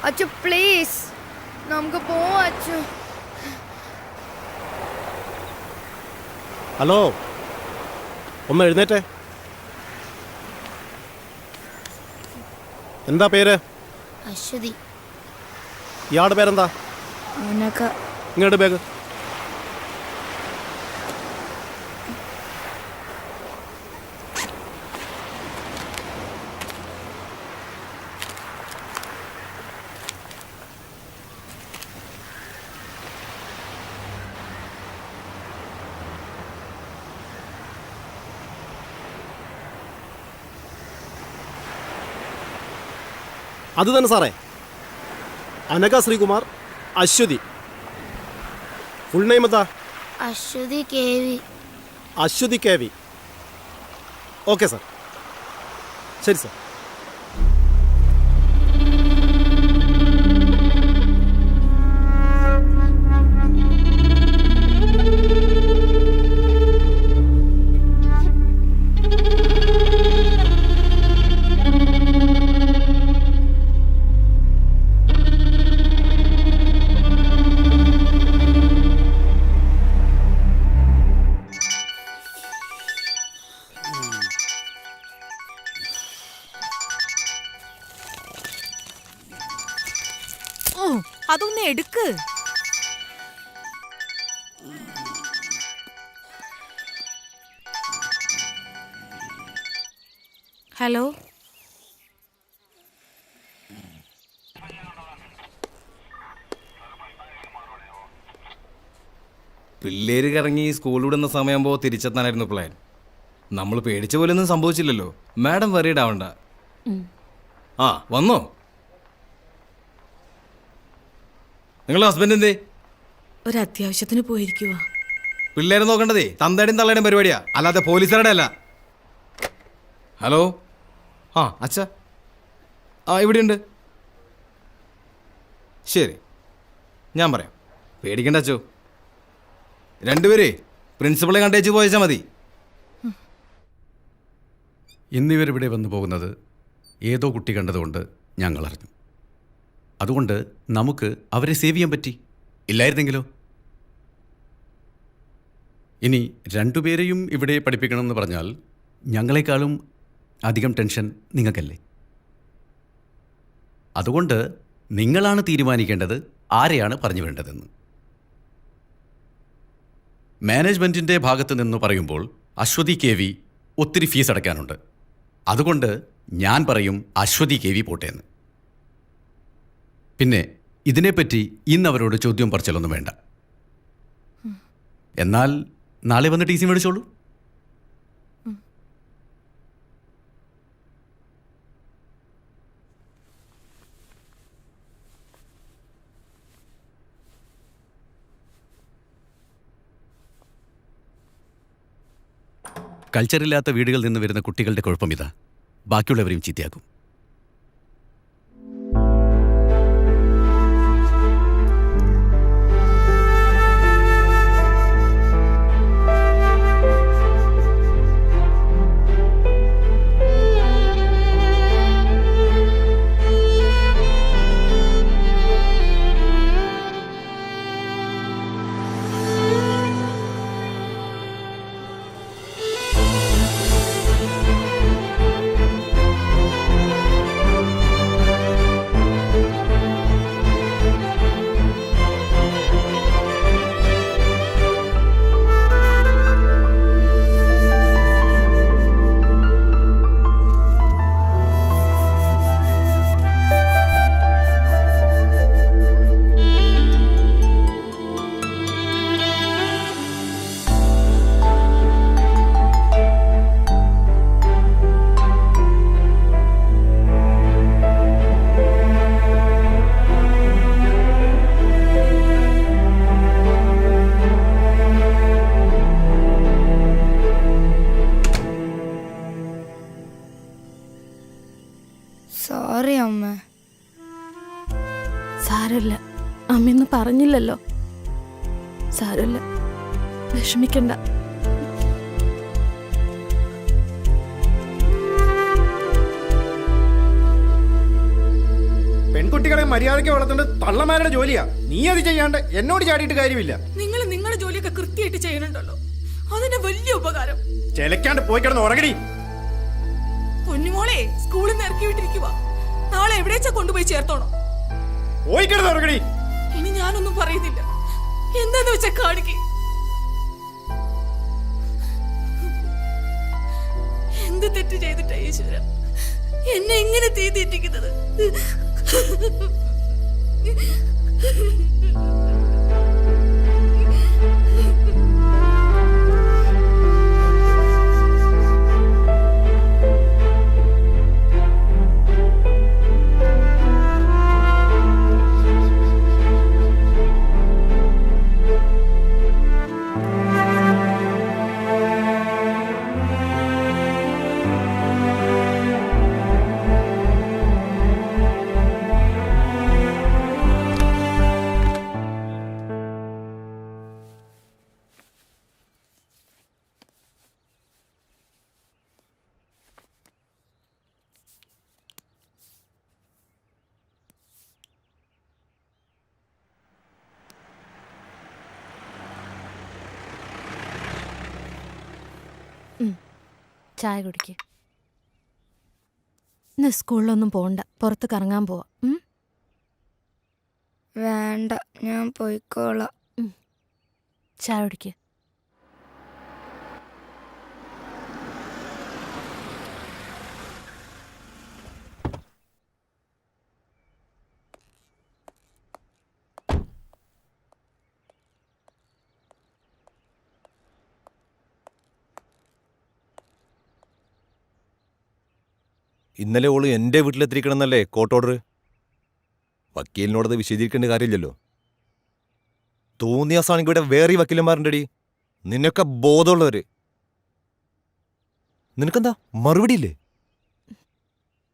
അച്ചു പ്ലീസ്, നമുക്ക് പോവാ അച്ചു. ഹലോ, ഒന്ന് എഴുന്നേറ്റേ. എന്താ പേര്? അശ്വതി. ഇയാളുടെ പേരെന്താ? ഇങ്ങോട്ട് ബാഗ്. അത് തന്നെ സാറേ, അനഘ ശ്രീകുമാർ, അശ്വതി. ഫുൾ നെയിം എന്താ? Aswathy K V. Aswathy K V. Okay sir, ശരി സാർ. അതൊന്ന് എടുക്ക്. ഹലോ, പിള്ളേര് കറങ്ങി സ്കൂൾ വിടുന്ന സമയമാകുമ്പോൾ തിരിച്ചെത്താനായിരുന്നു പ്ലാൻ. നമ്മൾ പേടിച്ച പോലൊന്നും സംഭവിച്ചില്ലല്ലോ. മാഡം വറീഡ് ആവണ്ട. ആ വന്നോ? നിങ്ങളുടെ ഹസ്ബൻഡ് എന്തേ? ഒരു അത്യാവശ്യത്തിന് പോയിരിക്കുവാ. പിള്ളേരെ നോക്കേണ്ടതേ തന്തയുടെയും തള്ളയുടെയും പരിപാടിയാ, അല്ലാതെ പോലീസുകാരുടെ അല്ല. ഹലോ, ആ അച്ഛ, ആ ഇവിടെയുണ്ട്. ശരി, ഞാൻ പറയാം, പേടിക്കണ്ട അച്ചോ. രണ്ടുപേരേ പ്രിൻസിപ്പളെ കണ്ടേച്ച് പോയച്ചാൽ മതി. ഇന്നിവരിവിടെ വന്നു പോകുന്നത് ഏതോ കുട്ടി കണ്ടതുകൊണ്ട് ഞങ്ങൾ അറിഞ്ഞു. അതുകൊണ്ട് നമുക്ക് അവരെ സേവ് ചെയ്യാൻ പറ്റി. ഇല്ലായിരുന്നെങ്കിലോ? ഇനി രണ്ടുപേരെയും ഇവിടെ പഠിപ്പിക്കണമെന്ന് പറഞ്ഞാൽ ഞങ്ങളെക്കാളും അധികം ടെൻഷൻ നിങ്ങൾക്കല്ലേ? അതുകൊണ്ട് നിങ്ങളാണ് തീരുമാനിക്കേണ്ടത് ആരെയാണ് പറഞ്ഞു വേണ്ടതെന്ന്. മാനേജ്മെൻറ്റിൻ്റെ ഭാഗത്ത് നിന്ന് പറയുമ്പോൾ അശ്വതി കെ വി ഒത്തിരി ഫീസ് അടയ്ക്കാനുണ്ട്. അതുകൊണ്ട് ഞാൻ പറയും അശ്വതി കെ വി പോട്ടേന്ന്. പിന്നെ ഇതിനെപ്പറ്റി ഇന്ന് അവരോട് ചോദ്യം പറച്ചിലൊന്നും വേണ്ട. എന്നാൽ നാളെ വന്ന് ടി സി മേടിച്ചോളൂ. കൾച്ചറില്ലാത്ത വീടുകളിൽ നിന്ന് വരുന്ന കുട്ടികളുടെ കുഴപ്പം ഇതാ, ബാക്കിയുള്ളവരെയും ചീത്തയാക്കും. സാരമില്ല, അമ്മയൊന്നും പറഞ്ഞില്ലല്ലോ. സാരമില്ല, വിഷമിക്കണ്ട. പെൺകുട്ടികളെ മര്യാദയ്ക്ക് വളർത്തേണ്ടത് തള്ളമാരുടെ ജോലിയാ. നീ അത് ചെയ്യാണ്ട് എന്നോട് ചാടിയിട്ട് കാര്യമില്ല. നിങ്ങൾ നിങ്ങളുടെ ജോലിയൊക്കെ കൃത്യമായിട്ട് ചെയ്യണുണ്ടല്ലോ, അതിന്റെ വലിയ ഉപകാരം. ചെലക്കാണ്ട് പോയി കിടന്ന് ഉറങ്ങടി. പൊന്നുമോളെ സ്കൂളിൽ നിന്ന് ഇറക്കി വിട്ടിരിക്കുക. നാളെ എവിടേച്ചാ കൊണ്ടുപോയി ചേർത്തോണം. പോയി കിടന്ന് ഉറങ്ങടി. ഇനി ഞാനൊന്നും പറയുന്നില്ല, എന്താന്ന് വെച്ചാ കാണിക്ക്. എന്ത് തെറ്റ് ചെയ്തിട്ടാ ഈശ്വര എന്നെ എങ്ങനെ തീ തെറ്റിക്കുന്നത്? ചായ കുടിക്ക്. ഇന്ന് സ്കൂളിലൊന്നും പോണ്ട, പുറത്ത് കറങ്ങാൻ പോവാ. വേണ്ട, ഞാൻ പോയിക്കോളാം. ചായ കുടിക്ക്. ഇന്നലെ ഓള് എൻ്റെ വീട്ടിലെത്തിരിക്കണമെന്നല്ലേ കോർട്ട് ഓർഡർ? വക്കീലിനോടത് വിശദീകരിക്കേണ്ട കാര്യമില്ലല്ലോ. തോന്നിയ സാണെങ്കിൽ ഇവിടെ വേറെ വക്കീലന്മാരുണ്ടടി, നിന്നൊക്കെ ബോധമുള്ളവര്. നിനക്കെന്താ മറുപടിയില്ലേ?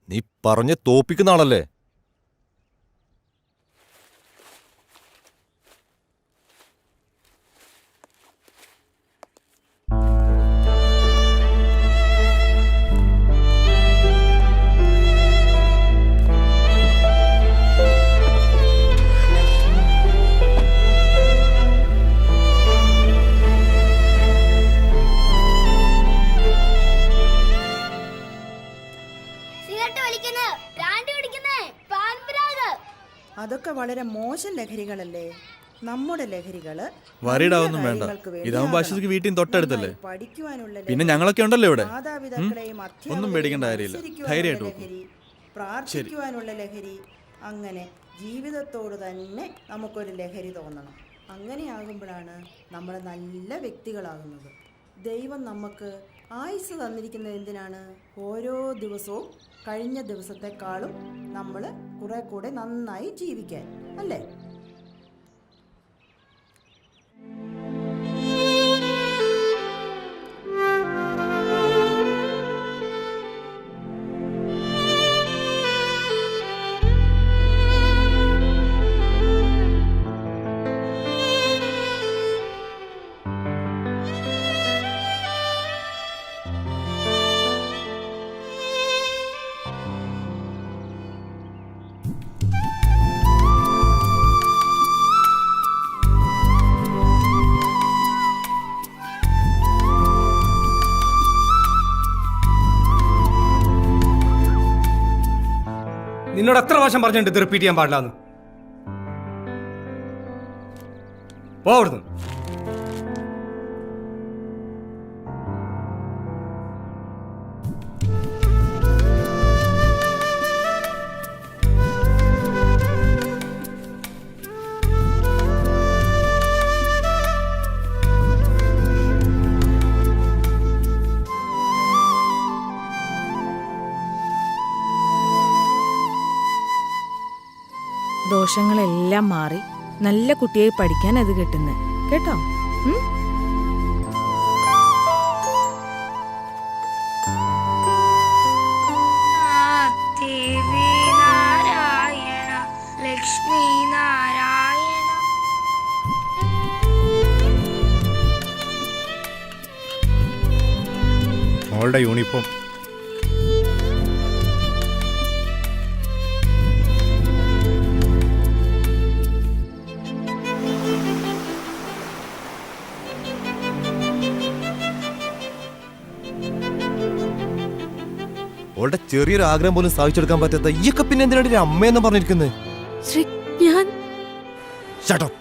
നീ പറഞ്ഞ് തോപ്പിക്കുന്ന ആളല്ലേ? അതൊക്കെ വളരെ മോശം ലഹരികളല്ലേ. നമ്മുടെ ലഹരികള് വറിയിടാവൊന്നും വേണ്ട. ഇതാവുമ്പോ ആശുപത്രിക്ക് വീട്ടിൽ തൊട്ടടുത്തല്ലേ. പിന്നെ ഞങ്ങളൊക്കെ ഉണ്ടല്ലോ ഇവിടെ. ഒന്നും പേടിക്കേണ്ട കാര്യമില്ല, ധൈര്യമായിട്ട് പോകും. പ്രാർത്ഥിക്കുവാനുള്ള ലഹരി, അങ്ങനെ ജീവിതത്തോട് തന്നെ നമുക്കൊരു ലഹരി തോന്നണം. അങ്ങനെയാകുമ്പോഴാണ് നമ്മൾ നല്ല വ്യക്തികളാകുന്നത്. ദൈവം നമുക്ക് ആയുസ് തന്നിരിക്കുന്നത് എന്തിനാണ്? ഓരോ ദിവസവും കഴിഞ്ഞ ദിവസത്തെക്കാളും നമ്മൾ കുറെ കൂടെ നന്നായി ജീവിക്കാൻ അല്ലേ? നിന്നോട് എത്ര പ്രാവശ്യം പറഞ്ഞിട്ടുണ്ട് ഇത് റിപ്പീറ്റ് ചെയ്യാൻ പാടില്ലാന്ന്? പോ അവിടുന്ന്. ദോഷങ്ങളെല്ലാം മാറി നല്ല കുട്ടിയായി പഠിക്കാൻ അത് കിട്ടുന്നത് കേട്ടോ. ദേവി നാരായണ ലക്ഷ്മി മോളുടെ യൂണിഫോം. അവളുടെ ചെറിയൊരു ആഗ്രഹം പോലും സാധിച്ചെടുക്കാൻ പറ്റാത്ത ഈയൊക്കെ പിന്നെ എന്തിനാണ് ഒരു അമ്മയെന്ന് പറഞ്ഞിരിക്കുന്നത്? ഞാൻ Shut up.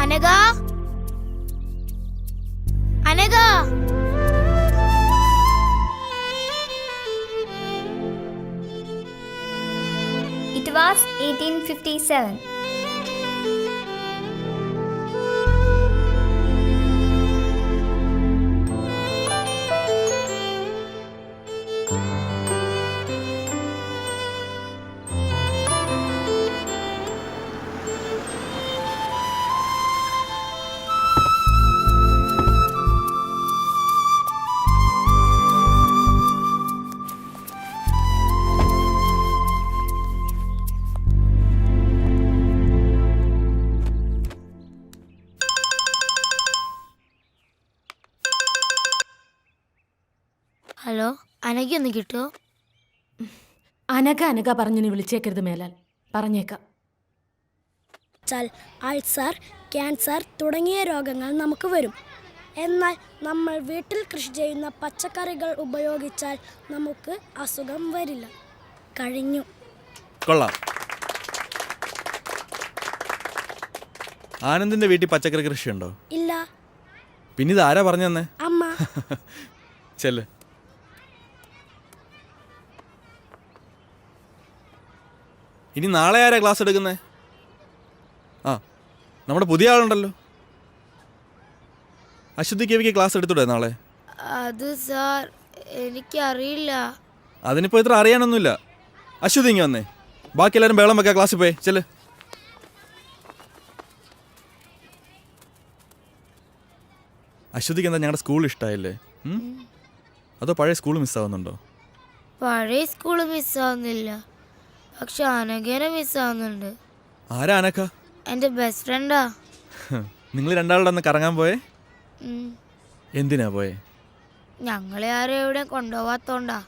Anagha, Anagha, It was 1857. Hello, അനഘയൊന്ന് കിട്ടുമോ? അനഘ പറഞ്ഞു നീ വിളിച്ചേക്കരുത് മേലാൽ. പറഞ്ഞേക്കാം. അൾസർ, ക്യാൻസർ തുടങ്ങിയ രോഗങ്ങൾ നമുക്ക് വരും. എന്നാൽ നമ്മൾ വീട്ടിൽ കൃഷി ചെയ്യുന്ന പച്ചക്കറികൾ ഉപയോഗിച്ചാൽ നമുക്ക് അസുഖം വരില്ല. കഴിഞ്ഞു. കൊള്ളാം. ആനന്ദിന്റെ വീട്ടിൽ പച്ചക്കറി കൃഷിയുണ്ടോ? ഇല്ല. പിന്നെ ഇത് ആരാ പറഞ്ഞു തന്നെ? അമ്മ. ചെല്ല്. ഇനി നാളെ ആരാ ക്ലാസ് എടുക്കുന്നേ? ആ, നമ്മുടെ പുതിയ ആളുണ്ടല്ലോ. അശ്വതി കേവിക്ക് ക്ലാസ് എടുത്തൂടെ നാളെ? അത് സാർ, എനിക്കറിയില്ല. അതിനിപ്പോൾ ഇത്ര അറിയാനൊന്നുമില്ല. അശ്വതി ഇങ്ങ് വന്നേ. ബാക്കി എല്ലാവരും ബഹളം വെക്കാം. ക്ലാസ്സിൽ പോയി ചെല്ല്. അശ്വതിക്ക് എന്താ ഞങ്ങളുടെ സ്കൂൾ ഇഷ്ടമായില്ലേ? അതോ പഴയ സ്കൂൾ മിസ്സാവുന്നുണ്ടോ? പഴയ സ്കൂള് മിസ്സാവുന്നില്ല, പക്ഷെ അനഘേനെ മിസ്സാവുന്നുണ്ട്. ആരാ അനക്ക? എൻ്റെ ബെസ്റ്റ് ഫ്രണ്ടാ. നിങ്ങൾ രണ്ടാളുടെ അന്ന് കറങ്ങാൻ പോയേ? എന്തിനാ പോയേ? ഞങ്ങളെ ആരും എവിടെയും കൊണ്ടുപോകാത്തോണ്ടാ.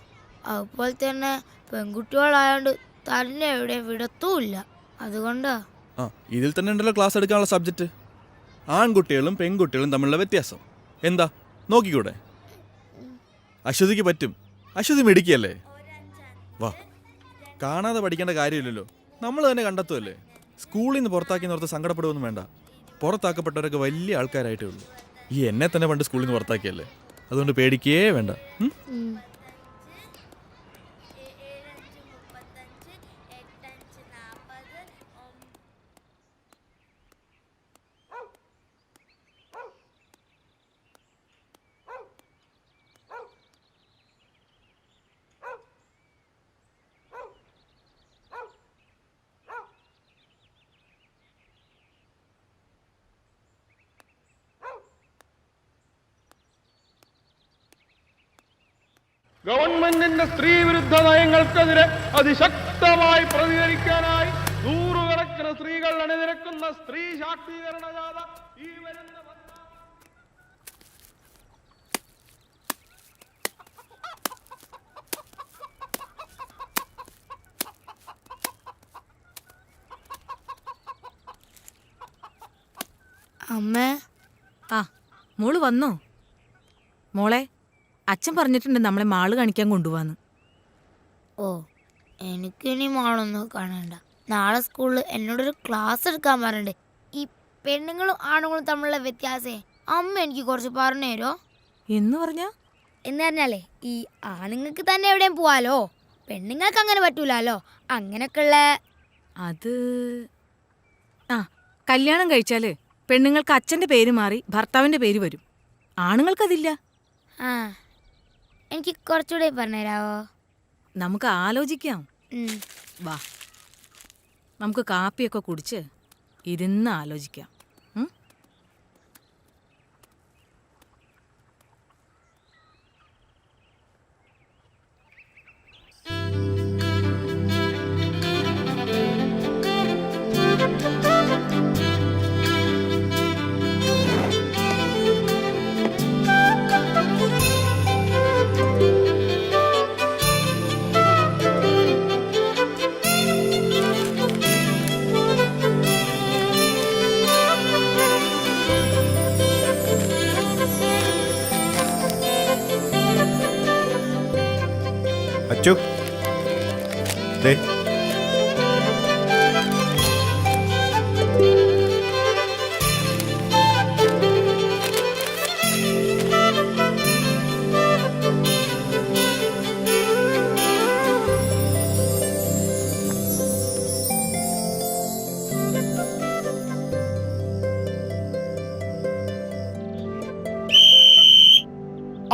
അതുപോലെ തന്നെ പെൺകുട്ടികളായോണ്ട് തന്നെ എവിടെയും വിടത്തുമില്ല, അതുകൊണ്ടാ. ആ, ഇതിൽ തന്നെ ഉണ്ടല്ലോ ക്ലാസ് എടുക്കാനുള്ള സബ്ജക്റ്റ്. ആൺകുട്ടികളും പെൺകുട്ടികളും തമ്മിലുള്ള വ്യത്യാസം എന്താ നോക്കിക്കൂടെ? അശ്വതിക്ക് പറ്റും. അശ്വതി മിടുക്കിയല്ലേ? വാ, കാണാതെ പഠിക്കേണ്ട കാര്യമില്ലല്ലോ, നമ്മൾ തന്നെ കണ്ടെത്തുമല്ലേ. സ്കൂളിൽ നിന്ന് പുറത്താക്കി നിർത്ത് സങ്കടപ്പെടുവൊന്നും വേണ്ട. പുറത്താക്കപ്പെട്ടവരൊക്കെ വലിയ ആൾക്കാരായിട്ടേ ഉള്ളൂ. ഈ എന്നെ തന്നെ പണ്ട് സ്കൂളിൽ നിന്ന് പുറത്താക്കിയല്ലേ, അതുകൊണ്ട് പേടിക്കേ വേണ്ട. ഗവൺമെന്റിന്റെ സ്ത്രീ വിരുദ്ധ നയങ്ങൾക്കെതിരെ അതിശക്തമായി പ്രതികരിക്കാനായി നൂറുകണക്കിന് സ്ത്രീകൾ അണിനിരക്കുന്ന സ്ത്രീ ശാക്തീകരണ ജാഥ ഈ വരുന്ന അമ്മേ. ആ, മോള് വന്നോ? മോളെ, അച്ഛൻ പറഞ്ഞിട്ടുണ്ട് നമ്മളെ മാള് കാണിക്കാൻ കൊണ്ടുപോവാന്ന്. ഓ, എനിക്കിനി മാളൊന്നും കാണണ്ട. നാളെ സ്കൂളിൽ എന്നോടൊരു ക്ലാസ് എടുക്കാൻ പറഞ്ഞിട്ടുണ്ട്. ഈ പെണ്ണുങ്ങളും ആണുങ്ങളും തമ്മിലുള്ള വ്യത്യാസേ അമ്മ എനിക്ക് കുറച്ച് പറഞ്ഞു തരോ? എന്ന് പറഞ്ഞാ? എന്ന് പറഞ്ഞാലേ, ഈ ആണുങ്ങൾക്ക് തന്നെ എവിടെയും പോവാലോ, പെണ്ണുങ്ങൾക്ക് അങ്ങനെ പറ്റൂലോ. അങ്ങനൊക്കെയുള്ള അത് ആ, കല്യാണം കഴിച്ചാല് പെണ്ണുങ്ങൾക്ക് അച്ഛന്റെ പേര് മാറി ഭർത്താവിന്റെ പേര് വരും. ആണുങ്ങൾക്കതില്ല. ആ, എനിക്ക് കുറച്ചുകൂടെ പറഞ്ഞുതരാവോ? നമുക്ക് ആലോചിക്കാം. വാ, നമുക്ക് കാപ്പിയൊക്കെ കുടിച്ച് ഇരുന്ന് ആലോചിക്കാം. അച്ചു ദേ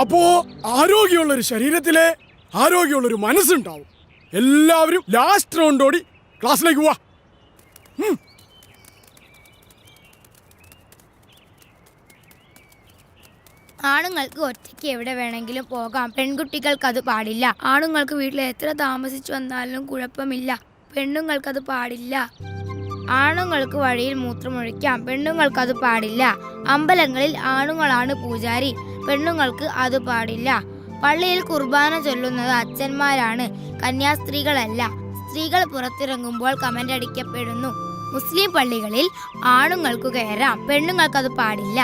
അപ്പോ ആരോഗ്യമുള്ള ഒരു ശരീരത്തിലെ ആരോഗ്യമുള്ള ഒരു മനസ്സുണ്ടാവും. എല്ലാവരും ലാസ്റ്റ് റൗണ്ട് ഓടി ക്ലാസ്സിലേക്ക് പോവാ. ആണുങ്ങൾക്ക് ഒറ്റയ്ക്ക് എവിടെ വേണമെങ്കിലും പോകാം, പെൺകുട്ടികൾക്ക് അത് പാടില്ല. ആണുങ്ങൾക്ക് വീട്ടിൽ എത്ര താമസിച്ചു വന്നാലും കുഴപ്പമില്ല, പെണ്ണുങ്ങൾക്കത് പാടില്ല. ആണുങ്ങൾക്ക് വഴിയിൽ മൂത്രമൊഴിക്കാം, പെണ്ണുങ്ങൾക്കത് പാടില്ല. അമ്പലങ്ങളിൽ ആണുങ്ങളാണ് പൂജാരി, പെണ്ണുങ്ങൾക്ക് അത് പാടില്ല. പള്ളിയിൽ കുർബാന ചൊല്ലുന്നത് അച്ഛന്മാരാണ്, കന്യാസ്ത്രീകളല്ല. സ്ത്രീകൾ പുറത്തിറങ്ങുമ്പോൾ കമന്റ് അടിക്കപ്പെടുന്നു. മുസ്ലിം പള്ളികളിൽ ആണുങ്ങൾക്ക് കയറാം, പെണ്ണുങ്ങൾക്കത് പാടില്ല.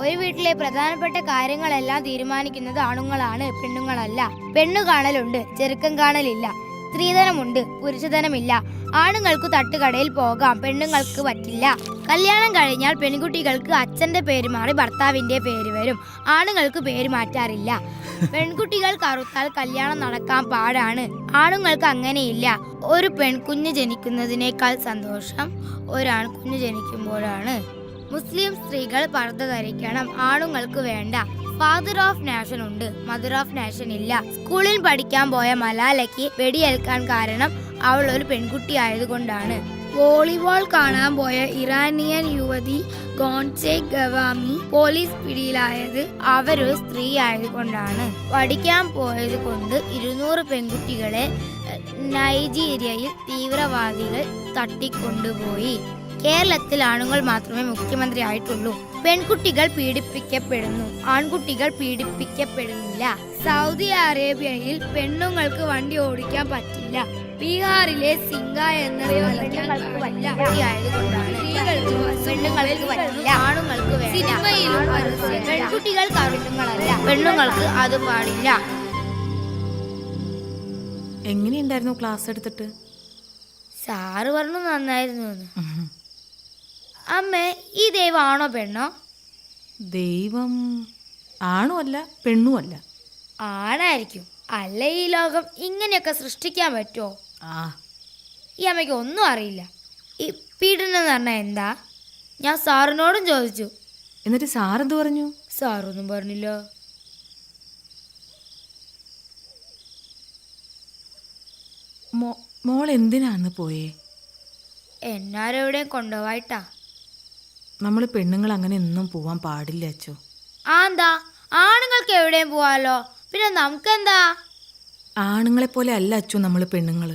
ഒരു വീട്ടിലെ പ്രധാനപ്പെട്ട കാര്യങ്ങളെല്ലാം തീരുമാനിക്കുന്നത് ആണുങ്ങളാണ്, പെണ്ണുങ്ങളല്ല. പെണ്ണു കാണലുണ്ട്, ചെറുക്കം കാണലില്ല. സ്ത്രീധനമുണ്ട്, പുരുഷധനമില്ല. ആണുങ്ങൾക്ക് തട്ടുകടയിൽ പോകാം, പെണ്ണുങ്ങൾക്ക് പറ്റില്ല. കല്യാണം കഴിഞ്ഞാൽ പെൺകുട്ടികൾക്ക് അച്ഛന്റെ പേര് മാറി ഭർത്താവിന്റെ പേര് വരും, ആണുങ്ങൾക്ക് പേര് മാറ്റാറില്ല. പെൺകുട്ടികൾ കറുത്താൽ കല്യാണം നടക്കാൻ പാടാണ്, ആണുങ്ങൾക്ക് അങ്ങനെയില്ല. ഒരു പെൺകുഞ്ഞ് ജനിക്കുന്നതിനേക്കാൾ സന്തോഷം ഒരാൺകുഞ്ഞ് ജനിക്കുമ്പോഴാണ്. മുസ്ലിം സ്ത്രീകൾ പർദ്ദ ധരിക്കണം, ആണുങ്ങൾക്ക് വേണ്ട. ഫാദർ ഓഫ് നാഷൻ ഉണ്ട്, മദർ ഓഫ് നാഷൻ ഇല്ല. സ്കൂളിൽ പഠിക്കാൻ പോയ മലാലയ്ക്ക് വെടിയേൽക്കാൻ കാരണം അവൾ ഒരു പെൺകുട്ടി ആയതുകൊണ്ടാണ്. വോളിബോൾ കാണാൻ പോയ ഇറാനിയൻ യുവതി ഗോൺചെ ഗവാമി പോലീസ് പിടിയിലായത് അവരൊരു സ്ത്രീ ആയതുകൊണ്ടാണ്. പഠിക്കാൻ പോയത് കൊണ്ട് 200 പെൺകുട്ടികളെ നൈജീരിയയിൽ തീവ്രവാദികൾ തട്ടിക്കൊണ്ടുപോയി. കേരളത്തിൽ ആണുങ്ങൾ മാത്രമേ മുഖ്യമന്ത്രി ആയിട്ടുള്ളൂ. പെൺകുട്ടികൾ പീഡിപ്പിക്കപ്പെടുന്നു, ആൺകുട്ടികൾ പീഡിപ്പിക്കപ്പെടുന്നില്ല. സൗദി അറേബ്യയിൽ പെണ്ണുങ്ങൾക്ക് വണ്ടി ഓടിക്കാൻ പറ്റില്ല. ബീഹാറിലെ സിംഗ എന്ന പെണ്ണുങ്ങൾക്ക് പറ്റില്ല, ആണുങ്ങൾക്ക് സിനിമയിലും പെൺകുട്ടികൾ കറുത്തുങ്ങളല്ല, പെണ്ണുങ്ങൾക്ക് അത് പാടില്ല. എങ്ങനെയുണ്ടായിരുന്നു ക്ലാസ് എടുത്തിട്ട്? സാറ് പറഞ്ഞു നന്നായിരുന്നു. അമ്മേ, ഈ ദൈവം ആണോ പെണ്ണോ? ദൈവം ആണും അല്ല പെണ്ണും അല്ല. ആണായിരിക്കും, അല്ല ഈ ലോകം ഇങ്ങനെയൊക്കെ സൃഷ്ടിക്കാൻ പറ്റുമോ? ഈ അമ്മയ്ക്ക് ഒന്നും അറിയില്ല. ഈ പീഡനം എന്ന് പറഞ്ഞാൽ എന്താ? ഞാൻ സാറിനോടും ചോദിച്ചു. എന്നിട്ട് സാറെന്ത് പറഞ്ഞു? സാറൊന്നും പറഞ്ഞില്ല. മോൾ എന്തിനാന്ന് പോയേ? എന്നാരെവിടെയും കൊണ്ടുപോയിട്ടാ. നമ്മൾ പെണ്ണുങ്ങൾ അങ്ങനെ ഒന്നും പോവാൻ പാടില്ല അച്ചോ. എന്താ, ആണുങ്ങൾക്ക് എവിടെയും പോവാലോ, പിന്നെ നമുക്കെന്താ? ആണുങ്ങളെ പോലെ അല്ല അച്ചു നമ്മൾ പെണ്ണുങ്ങൾ.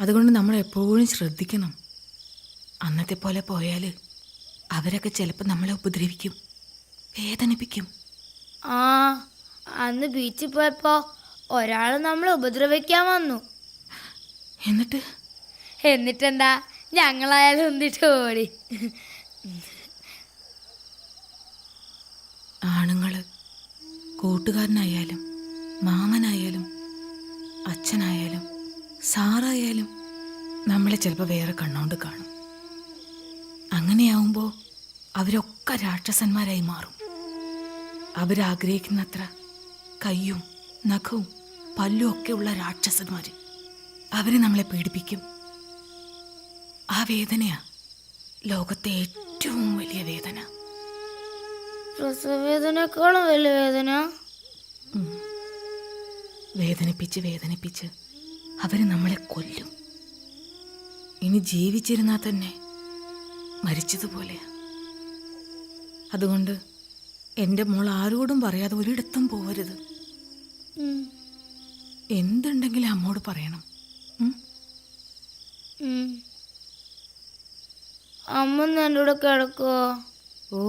അതുകൊണ്ട് നമ്മൾ എപ്പോഴും ശ്രദ്ധിക്കണം. അന്നത്തെ പോലെ പോയാൽ അവരൊക്കെ ചിലപ്പോൾ നമ്മളെ ഉപദ്രവിക്കും, വേദനിപ്പിക്കും. അന്ന് ബീച്ചിൽ പോയപ്പോ ഒരാൾ നമ്മളെ ഉപദ്രവിക്കാൻ വന്നു. എന്നിട്ടെന്താ, ഞങ്ങളായാലും ഒന്നിട്ട് ഓടി. ആണുങ്ങൾ കൂട്ടുകാരനായാലും മാമനായാലും അച്ഛനായാലും സാറായാലും നമ്മളെ ചിലപ്പോൾ വേറെ കണ്ണോണ്ട് കാണും. അങ്ങനെയാവുമ്പോൾ അവരൊക്കെ രാക്ഷസന്മാരായി മാറും. അവരാഗ്രഹിക്കുന്നത്ര കയ്യും നഖവും പല്ലും ഒക്കെ ഉള്ള രാക്ഷസന്മാർ അവര് നമ്മളെ പീഡിപ്പിക്കും. ആ വേദനയാ ലോകത്തെ ഏറ്റവും വലിയ വേദന. പ്രസവവേദനേക്കാളും വലിയ വേദന. വേദനിപ്പിച്ച് വേദനിപ്പിച്ച് അവര് നമ്മളെ കൊല്ലും. ഇനി ജീവിച്ചിരുന്നാൽ തന്നെ മരിച്ചതുപോലെയാ. അതുകൊണ്ട് എൻ്റെ മോൾ ആരോടും പറയാതെ ഒരിടത്തും പോവരുത്. എന്തുണ്ടെങ്കിലും അമ്മോട് പറയണം. അമ്മ എൻ്റെ കൂടെ കിടക്കുവോ? ഓ,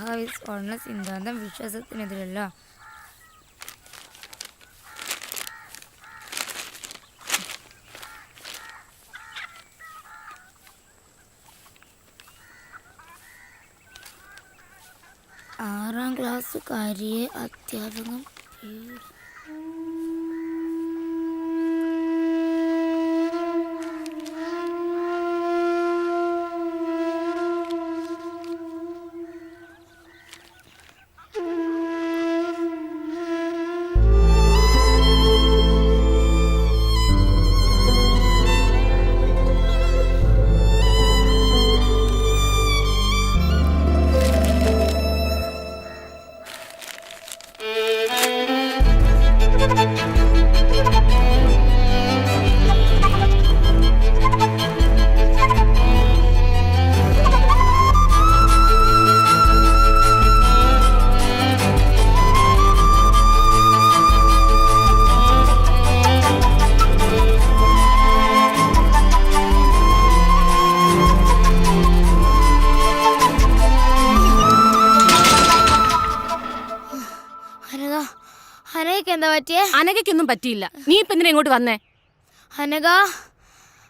സ്വർണ്ണ സിദ്ധാന്തം വിശ്വാസത്തിനെതിരല്ല. ആറാം ക്ലാസ്സുകാരിയെ അധ്യാപകൻ അനഘയ്ക്ക് എന്താ പറ്റിയേ? അനഘയ്ക്കൊന്നും പറ്റിയില്ല. നീ ഇപ്പൊ എന്തിനാ ഇങ്ങോട്ട് വന്നേ? അനഘ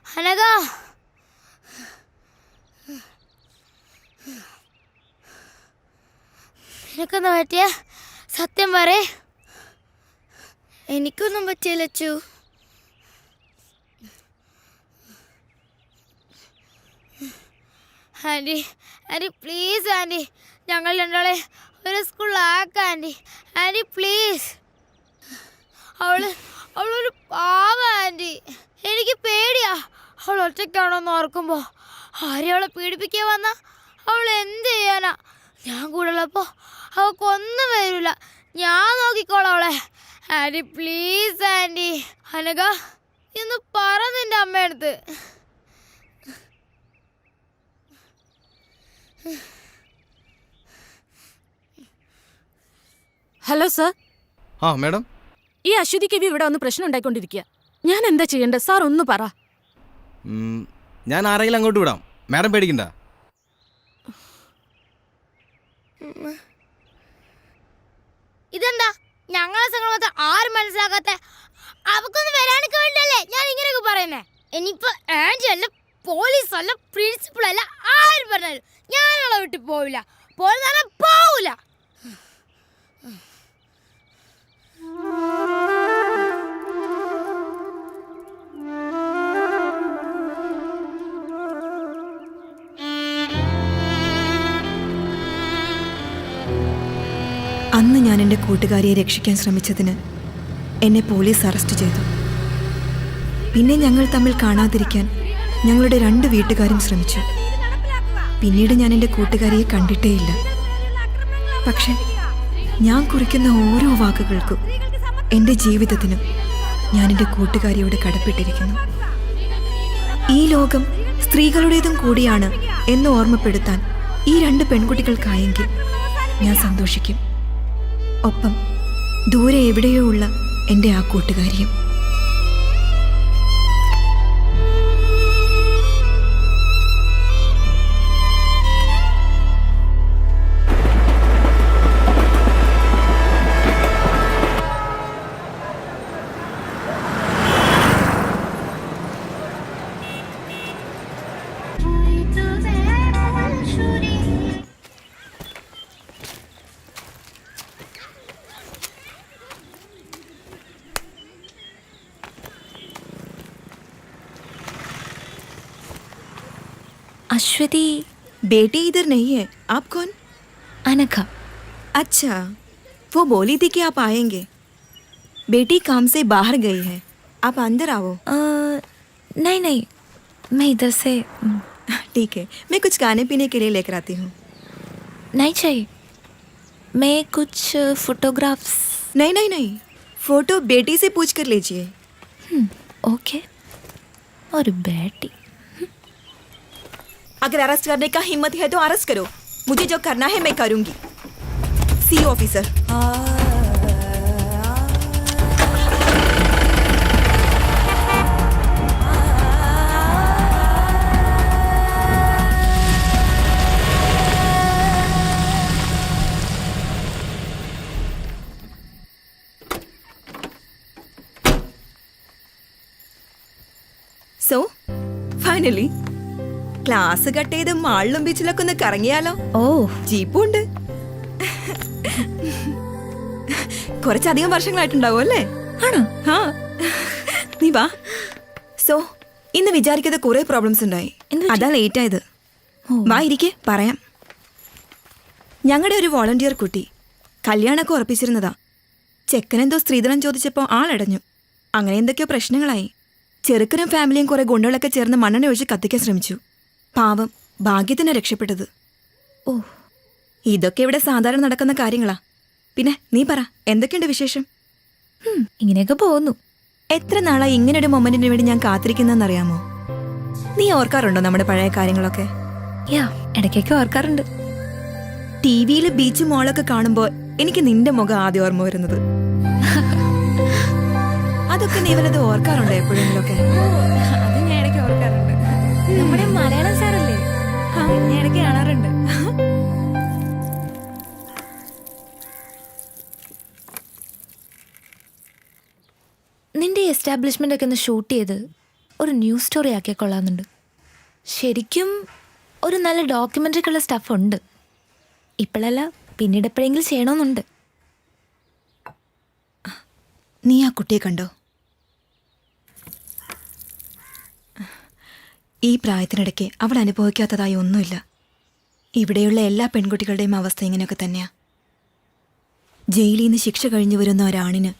അനഘ നിനക്കെന്താ പറ്റിയേ? സത്യം പറ. എനിക്കൊന്നും പറ്റിയില്ല Achu. Aunty aunty please aunty, ഞങ്ങൾ രണ്ടാളെ ഒരു സ്കൂളിലാക്കാം ആൻറ്റി. Aunty please. അവളൊരു പാവ ആൻറ്റി. എനിക്ക് പേടിയാ അവൾ ഒറ്റയ്ക്കാണോന്ന് ഓർക്കുമ്പോൾ. ആരെയും അവളെ പീഡിപ്പിക്കാൻ വന്നാ അവൾ എന്ത് ചെയ്യാനാ? ഞാൻ കൂടെ ഉള്ളപ്പോൾ അവൾക്കൊന്നും വരില്ല. ഞാൻ നോക്കിക്കോളാം അവളെ. Anti please anti. അനഘ ഇന്ന് പറ നിന്റെ അമ്മയടുത്ത്. Hello sir. ആ മാഡം, ഈ അശ്വതി കവി ഇവിടെ വന്ന് പ്രശ്നം ഉണ്ടായിക്കൊണ്ടിരിക്കുക. ഞാൻ എന്താ ചെയ്യേണ്ടത് സാർ? ഒന്ന് പറ. ഞാൻ ആരെങ്കിലും അങ്ങോട്ട് വിടാം, മാഡം പേടിക്കണ്ട. ഇതെന്താ ഞങ്ങളെ സംഘം മാത്രം ആരും മനസ്സിലാക്കാത്ത? അവക്കൊന്നും വരാനൊക്കെ വേണ്ടല്ലേ ഞാൻ ഇങ്ങനെയൊക്കെ പറയുന്നേ. ഇനിയിപ്പോ ആന്റി അല്ല, പോലീസ് അല്ല, പ്രിൻസിപ്പൾ അല്ല, ആരും പറഞ്ഞാലും ഞാനുള്ള വീട്ടിൽ പോവില്ല. പോവില്ല. അന്ന് ഞാൻ എൻ്റെ കൂട്ടുകാരിയെ രക്ഷിക്കാൻ ശ്രമിച്ചതിന് എന്നെ പോലീസ് അറസ്റ്റ് ചെയ്തു. പിന്നെ ഞങ്ങൾ തമ്മിൽ കാണാതിരിക്കാൻ ഞങ്ങളുടെ 2 വീട്ടുകാരും ശ്രമിച്ചു. പിന്നീട് ഞാൻ എൻ്റെ കൂട്ടുകാരിയെ കണ്ടിട്ടേയില്ല. പക്ഷെ ഞാൻ കുറിക്കുന്ന ഓരോ വാക്കുകൾക്കും, എൻ്റെ ജീവിതത്തിനും ഞാൻ എൻ്റെ കൂട്ടുകാരിയോട് കടപ്പെട്ടിരിക്കുന്നു. ഈ ലോകം സ്ത്രീകളുടേതും കൂടിയാണ് എന്ന് ഓർമ്മപ്പെടുത്താൻ ഈ 2 പെൺകുട്ടികൾക്കായെങ്കിൽ ഞാൻ സന്തോഷിക്കും. ഒപ്പം ദൂരെ എവിടെയോ ഉള്ള എൻ്റെ ആ കൂട്ടുകാരിയും. अश्वती बेटी इधर नहीं है. आप कौन? अनघा. अच्छा, वो बोली थी कि आप आएंगे. बेटी काम से बाहर गई है, आप अंदर आओ. नहीं नहीं, मैं इधर से. ठीक है, मैं कुछ खाने पीने के लिए लेकर आती हूँ. नहीं चाहिए, मैं कुछ फोटोग्राफ्स. नहीं नहीं नहीं, फोटो बेटी से पूछ कर लीजिए. ओके. और बेटी, अगर अरेस्ट करने का हिम्मत है तो अरेस्ट करो. मुझे जो करना है मैं करूंगी. See officer. Finally class cut ചെയ്ത് മാളിലും ബീച്ചിലൊക്കെ ഒന്ന് കറങ്ങിയാലോ? ഓ, ജീപ്പും ഉണ്ട്. കുറച്ചധികം വർഷങ്ങളായിട്ടുണ്ടാവും അല്ലേ? ആണോ? ആ, നീ വാ. സോ ഇന്ന് വിചാരിക്കാതെ കുറെ പ്രോബ്ലംസ് ഉണ്ടായി. അതാ ലേറ്റ് ആയത്. വാ ഇരിക്കെ, പറയാം. ഞങ്ങളുടെ ഒരു വോളണ്ടിയർ കുട്ടി കല്യാണമൊക്കെ ഉറപ്പിച്ചിരുന്നതാ. ചെക്കനെന്തോ സ്ത്രീധനം ചോദിച്ചപ്പോൾ ആളടഞ്ഞു. അങ്ങനെ എന്തൊക്കെയോ പ്രശ്നങ്ങളായി. ചെറുക്കനും ഫാമിലിയും കുറെ ഗുണ്ടകളൊക്കെ ചേർന്ന് മണ്ണെണ്ണ ഒഴിച്ച് കത്തിക്കാൻ ശ്രമിച്ചു. പാവം, ഭാഗ്യത്തിനാ രക്ഷപ്പെട്ടത്. ഓ, ഇതൊക്കെ ഇവിടെ സാധാരണ നടക്കുന്ന കാര്യങ്ങളാ. പിന്നെ നീ പറ, എന്തൊക്കെയുണ്ട് വിശേഷം? ഇങ്ങനെയൊക്കെ പോകുന്നു. എത്ര നാളായി ഇങ്ങനൊരു മൊമെന്റിന് വേണ്ടി ഞാൻ കാത്തിരിക്കുന്നറിയാമോ? നീ ഓർക്കാറുണ്ടോ നമ്മുടെ പഴയ കാര്യങ്ങളൊക്കെ? യാ, ഇടയ്ക്കൊക്കെ ഓർക്കാറുണ്ട്. ടിവിയിൽ ബീച്ച് മോളൊക്കെ കാണുമ്പോ എനിക്ക് നിന്റെ മുഖം ആദ്യം ഓർമ്മ വരുന്നത്. അതൊക്കെ നീ വല്ലത് ഓർക്കാറുണ്ടോ എപ്പോഴെങ്കിലൊക്കെ? അത് ഞാൻ ഇടയ്ക്ക് ഓർക്കാറുണ്ട്. നമ്മുടെ മലയാളം സാറല്ലേ, ഞാൻ ഇടയ്ക്ക് കാണാറുണ്ട്. നിന്റെ എസ്റ്റാബ്ലിഷ്മെന്റ് ഒക്കെ ഒന്ന് ഷൂട്ട് ചെയ്ത് ഒരു ന്യൂസ് സ്റ്റോറി ആക്കിയാൽ കൊള്ളാമെന്നുണ്ട്. ശരിക്കും ഒരു നല്ല ഡോക്യുമെൻ്ററിക്കുള്ള സ്റ്റഫ് ഉണ്ട്. ഇപ്പോഴല്ല, പിന്നീട് എപ്പോഴെങ്കിലും ചെയ്യണമെന്നുണ്ട്. നീ ആ കുട്ടിയെ കണ്ടോ? ഈ പ്രായത്തിനിടയ്ക്ക് അവൾ അനുഭവിക്കാത്തതായി ഒന്നുമില്ല. ഇവിടെയുള്ള എല്ലാ പെൺകുട്ടികളുടെയും അവസ്ഥ ഇങ്ങനെയൊക്കെ തന്നെയാ. ജയിലിൽ നിന്ന് ശിക്ഷ കഴിഞ്ഞു വരുന്ന ഒരാണിന്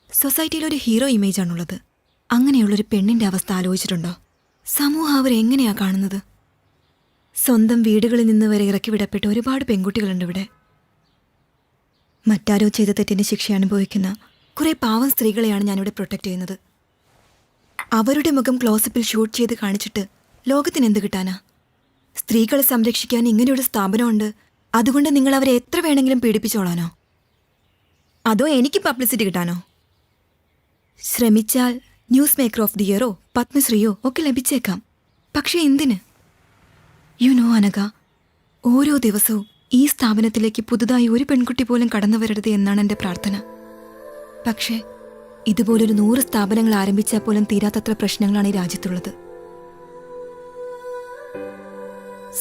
സൊസൈറ്റിയിൽ ഒരു ഹീറോ ഇമേജാണുള്ളത്. അങ്ങനെയുള്ളൊരു പെണ്ണിൻ്റെ അവസ്ഥ ആലോചിച്ചിട്ടുണ്ടോ? സമൂഹം അവരെങ്ങനെയാ കാണുന്നത്? സ്വന്തം വീടുകളിൽ നിന്ന് വരെ ഇറക്കി വിടപ്പെട്ട ഒരുപാട് പെൺകുട്ടികളുണ്ട് ഇവിടെ. മറ്റാരോ ചെയ്ത തെറ്റിന് ശിക്ഷ അനുഭവിക്കുന്ന കുറേ പാവം സ്ത്രീകളെയാണ് ഞാനിവിടെ പ്രൊട്ടക്റ്റ് ചെയ്യുന്നത്. അവരുടെ മുഖം ക്ലോസപ്പിൽ ഷൂട്ട് ചെയ്ത് കാണിച്ചിട്ട് ലോകത്തിന് എന്ത് കിട്ടാനാ? സ്ത്രീകളെ സംരക്ഷിക്കാൻ ഇങ്ങനെയൊരു സ്ഥാപനമുണ്ട്, അതുകൊണ്ട് നിങ്ങൾ അവരെ എത്ര വേണമെങ്കിലും പീഡിപ്പിച്ചോളാനോ? അതോ എനിക്ക് പബ്ലിസിറ്റി കിട്ടാനോ? ശ്രമിച്ചാൽ ന്യൂസ് മേക്കർ ഓഫ് ദി ഇയറോ പത്മശ്രീയോ ഒക്കെ ലഭിച്ചേക്കാം. പക്ഷെ എന്തിന്? യു നോ അനഘ, ഓരോ ദിവസവും ഈ സ്ഥാപനത്തിലേക്ക് പുതുതായി ഒരു പെൺകുട്ടി പോലും കടന്നു വരരുത് എന്നാണ് എൻ്റെ പ്രാർത്ഥന. പക്ഷേ ഇതുപോലൊരു 100 സ്ഥാപനങ്ങൾ ആരംഭിച്ചാൽ പോലും തീരാത്തത്ര പ്രശ്നങ്ങളാണ് ഈ രാജ്യത്തുള്ളത്.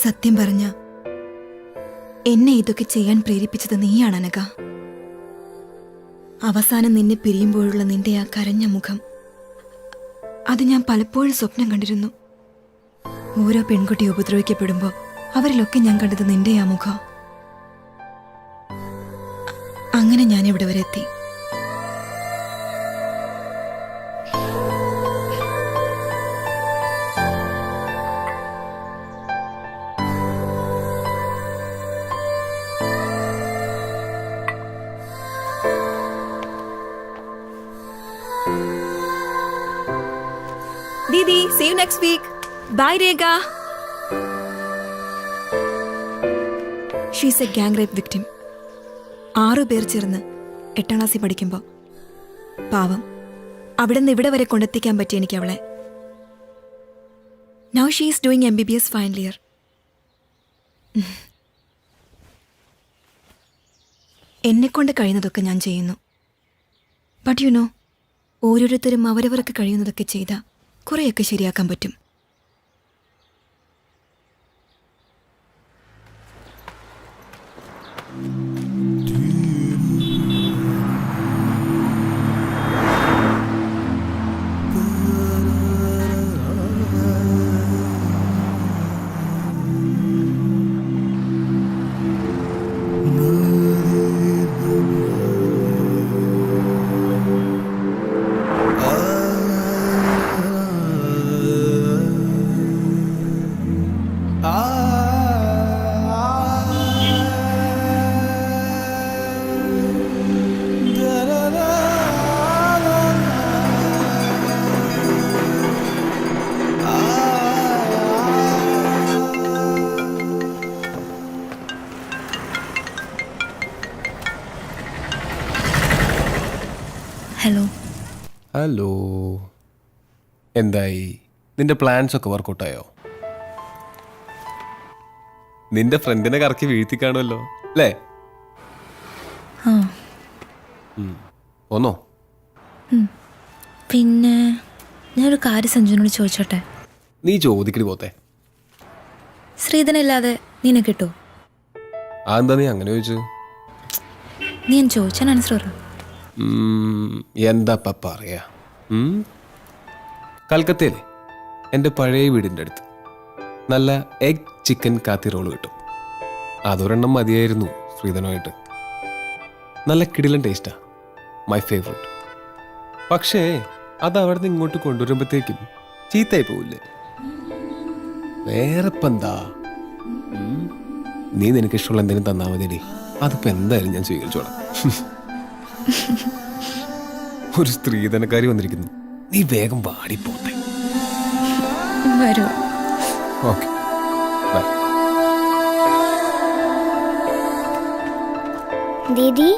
സത്യം പറഞ്ഞ എന്നെ ഇതൊക്കെ ചെയ്യാൻ പ്രേരിപ്പിച്ചത് നീയാണ് അനഘ. അവസാനം നിന്നെ പിരിയുമ്പോഴുള്ള നിന്റെ ആ കരഞ്ഞ മുഖം, അത് ഞാൻ പലപ്പോഴും സ്വപ്നം കണ്ടിരുന്നു. ഓരോ പെൺകുട്ടി ഉപദ്രവിക്കപ്പെടുമ്പോൾ അവരിലൊക്കെ ഞാൻ കണ്ടത് നിന്റെ ആ മുഖം. അങ്ങനെ ഞാൻ ഇവിടെ വരെ എത്തി. Didi, see you next week. Bye, Rega. She's a gang rape victim. 6 പേർ ചേർന്ന് 8ാം ക്ലാസ്സിൽ പഠിക്കുമ്പോൾ പാവം അവിടെ നിന്ന് ഇവിടെ വരെ കൊണ്ടെത്തിക്കാൻ പറ്റി എനിക്ക് അവളെ. Now she is doing MBBS final year. എന്നെക്കൊണ്ട് കഴിയുന്നതൊക്കെ ഞാൻ ചെയ്യുന്നു. ബട്ട് യു നോ, ഓരോരുത്തരും അവരവർക്ക് കഴിയുന്നതൊക്കെ ചെയ്താൽ കുറേയൊക്കെ ശരിയാക്കാൻ പറ്റും. ഹലോ. ഹലോ, എന്തായി? നിന്റെ പ്ലാൻസ് ഒക്കെ വർക്കൗട്ടായോ? നിന്റെ ഫ്രണ്ടിനെ കറക്കി വീഴ്ത്തി കാണുമല്ലോ അല്ലേ? ഒന്നോ? പിന്നെ ഞാനൊരു കാര്യം സഞ്ജുവിനോട് ചോദിച്ചോട്ടെ? നീ ചോദിക്കടി പോത്തെ. ശ്രീധനില്ലാതെ നിന്നെ കിട്ടോ? അതെന്താ നീ അങ്ങനെ ചോദിച്ചു? നീ ഞാൻ ചോദിച്ചാൽ ആൻസർ പറ. എന്താ പറയാ, കൽക്കത്തയിലെ എൻ്റെ പഴയ വീടിൻ്റെ അടുത്ത് നല്ല എഗ് ചിക്കൻ കാത്തി റോള് കിട്ടും. അതൊരെണ്ണം മതിയായിരുന്നു ശ്രീധനുമായിട്ട്. നല്ല കിടിലൻ ടേസ്റ്റാ, മൈ ഫേവറേറ്റ്. പക്ഷേ അത് അവിടെ നിന്ന് ഇങ്ങോട്ട് കൊണ്ടുവരുമ്പോഴത്തേക്കും ചീത്തയായി പോവില്ലേ? വേറെ ഇപ്പം എന്താ, നീ നിനക്ക് ഇഷ്ടമുള്ള എന്തെങ്കിലും തന്നാൽ മതിയടി, അതിപ്പോൾ എന്തായാലും ഞാൻ സ്വീകരിച്ചോളാം. ഒരു സ്ത്രീധനക്കാരി വന്നിരിക്കുന്നു, നീ വേഗം വാടിപ്പോത്തെ. വരൂ. Okay, by. ദീദി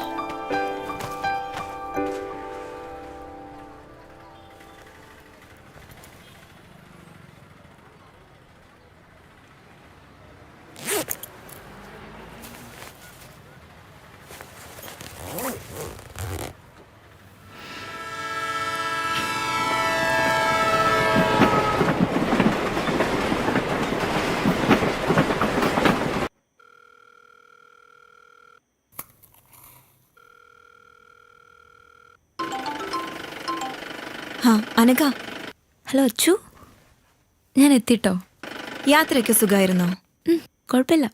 ആ അനഘ. ഹലോ അച്ചു, ഞാൻ എത്തിട്ടോ. യാത്രയൊക്കെ സുഖമായിരുന്നോ? കുഴപ്പമില്ല.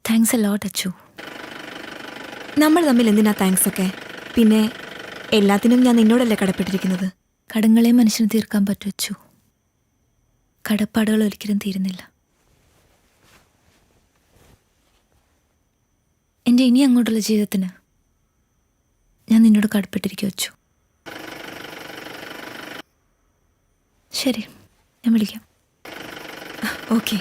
Thanks a lot Achu. നമ്മൾ തമ്മിൽ എന്തിനാ താങ്ക്സ് ഒക്കെ? പിന്നെ എല്ലാത്തിനും ഞാൻ നിന്നോടല്ലേ കടപ്പെട്ടിരിക്കുന്നത്. കടങ്ങളെ മനുഷ്യന് തീർക്കാൻ പറ്റും അച്ചു, കടപ്പാടുകൾ ഒരിക്കലും തീരുന്നില്ല. എൻ്റെ ഇനി അങ്ങോട്ടുള്ള ജീവിതത്തിന് ഞാൻ നിന്നോട് കടപ്പെട്ടിരിക്കും അച്ചു. ശരി, ഞാൻ വിളിക്കാം. ഓക്കെ.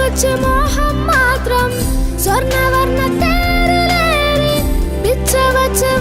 വച്ച് മോഹം മാത്രം സ്വർണ്ണവർണ്ണ തേരിലേറി പിച്ച വച്ച്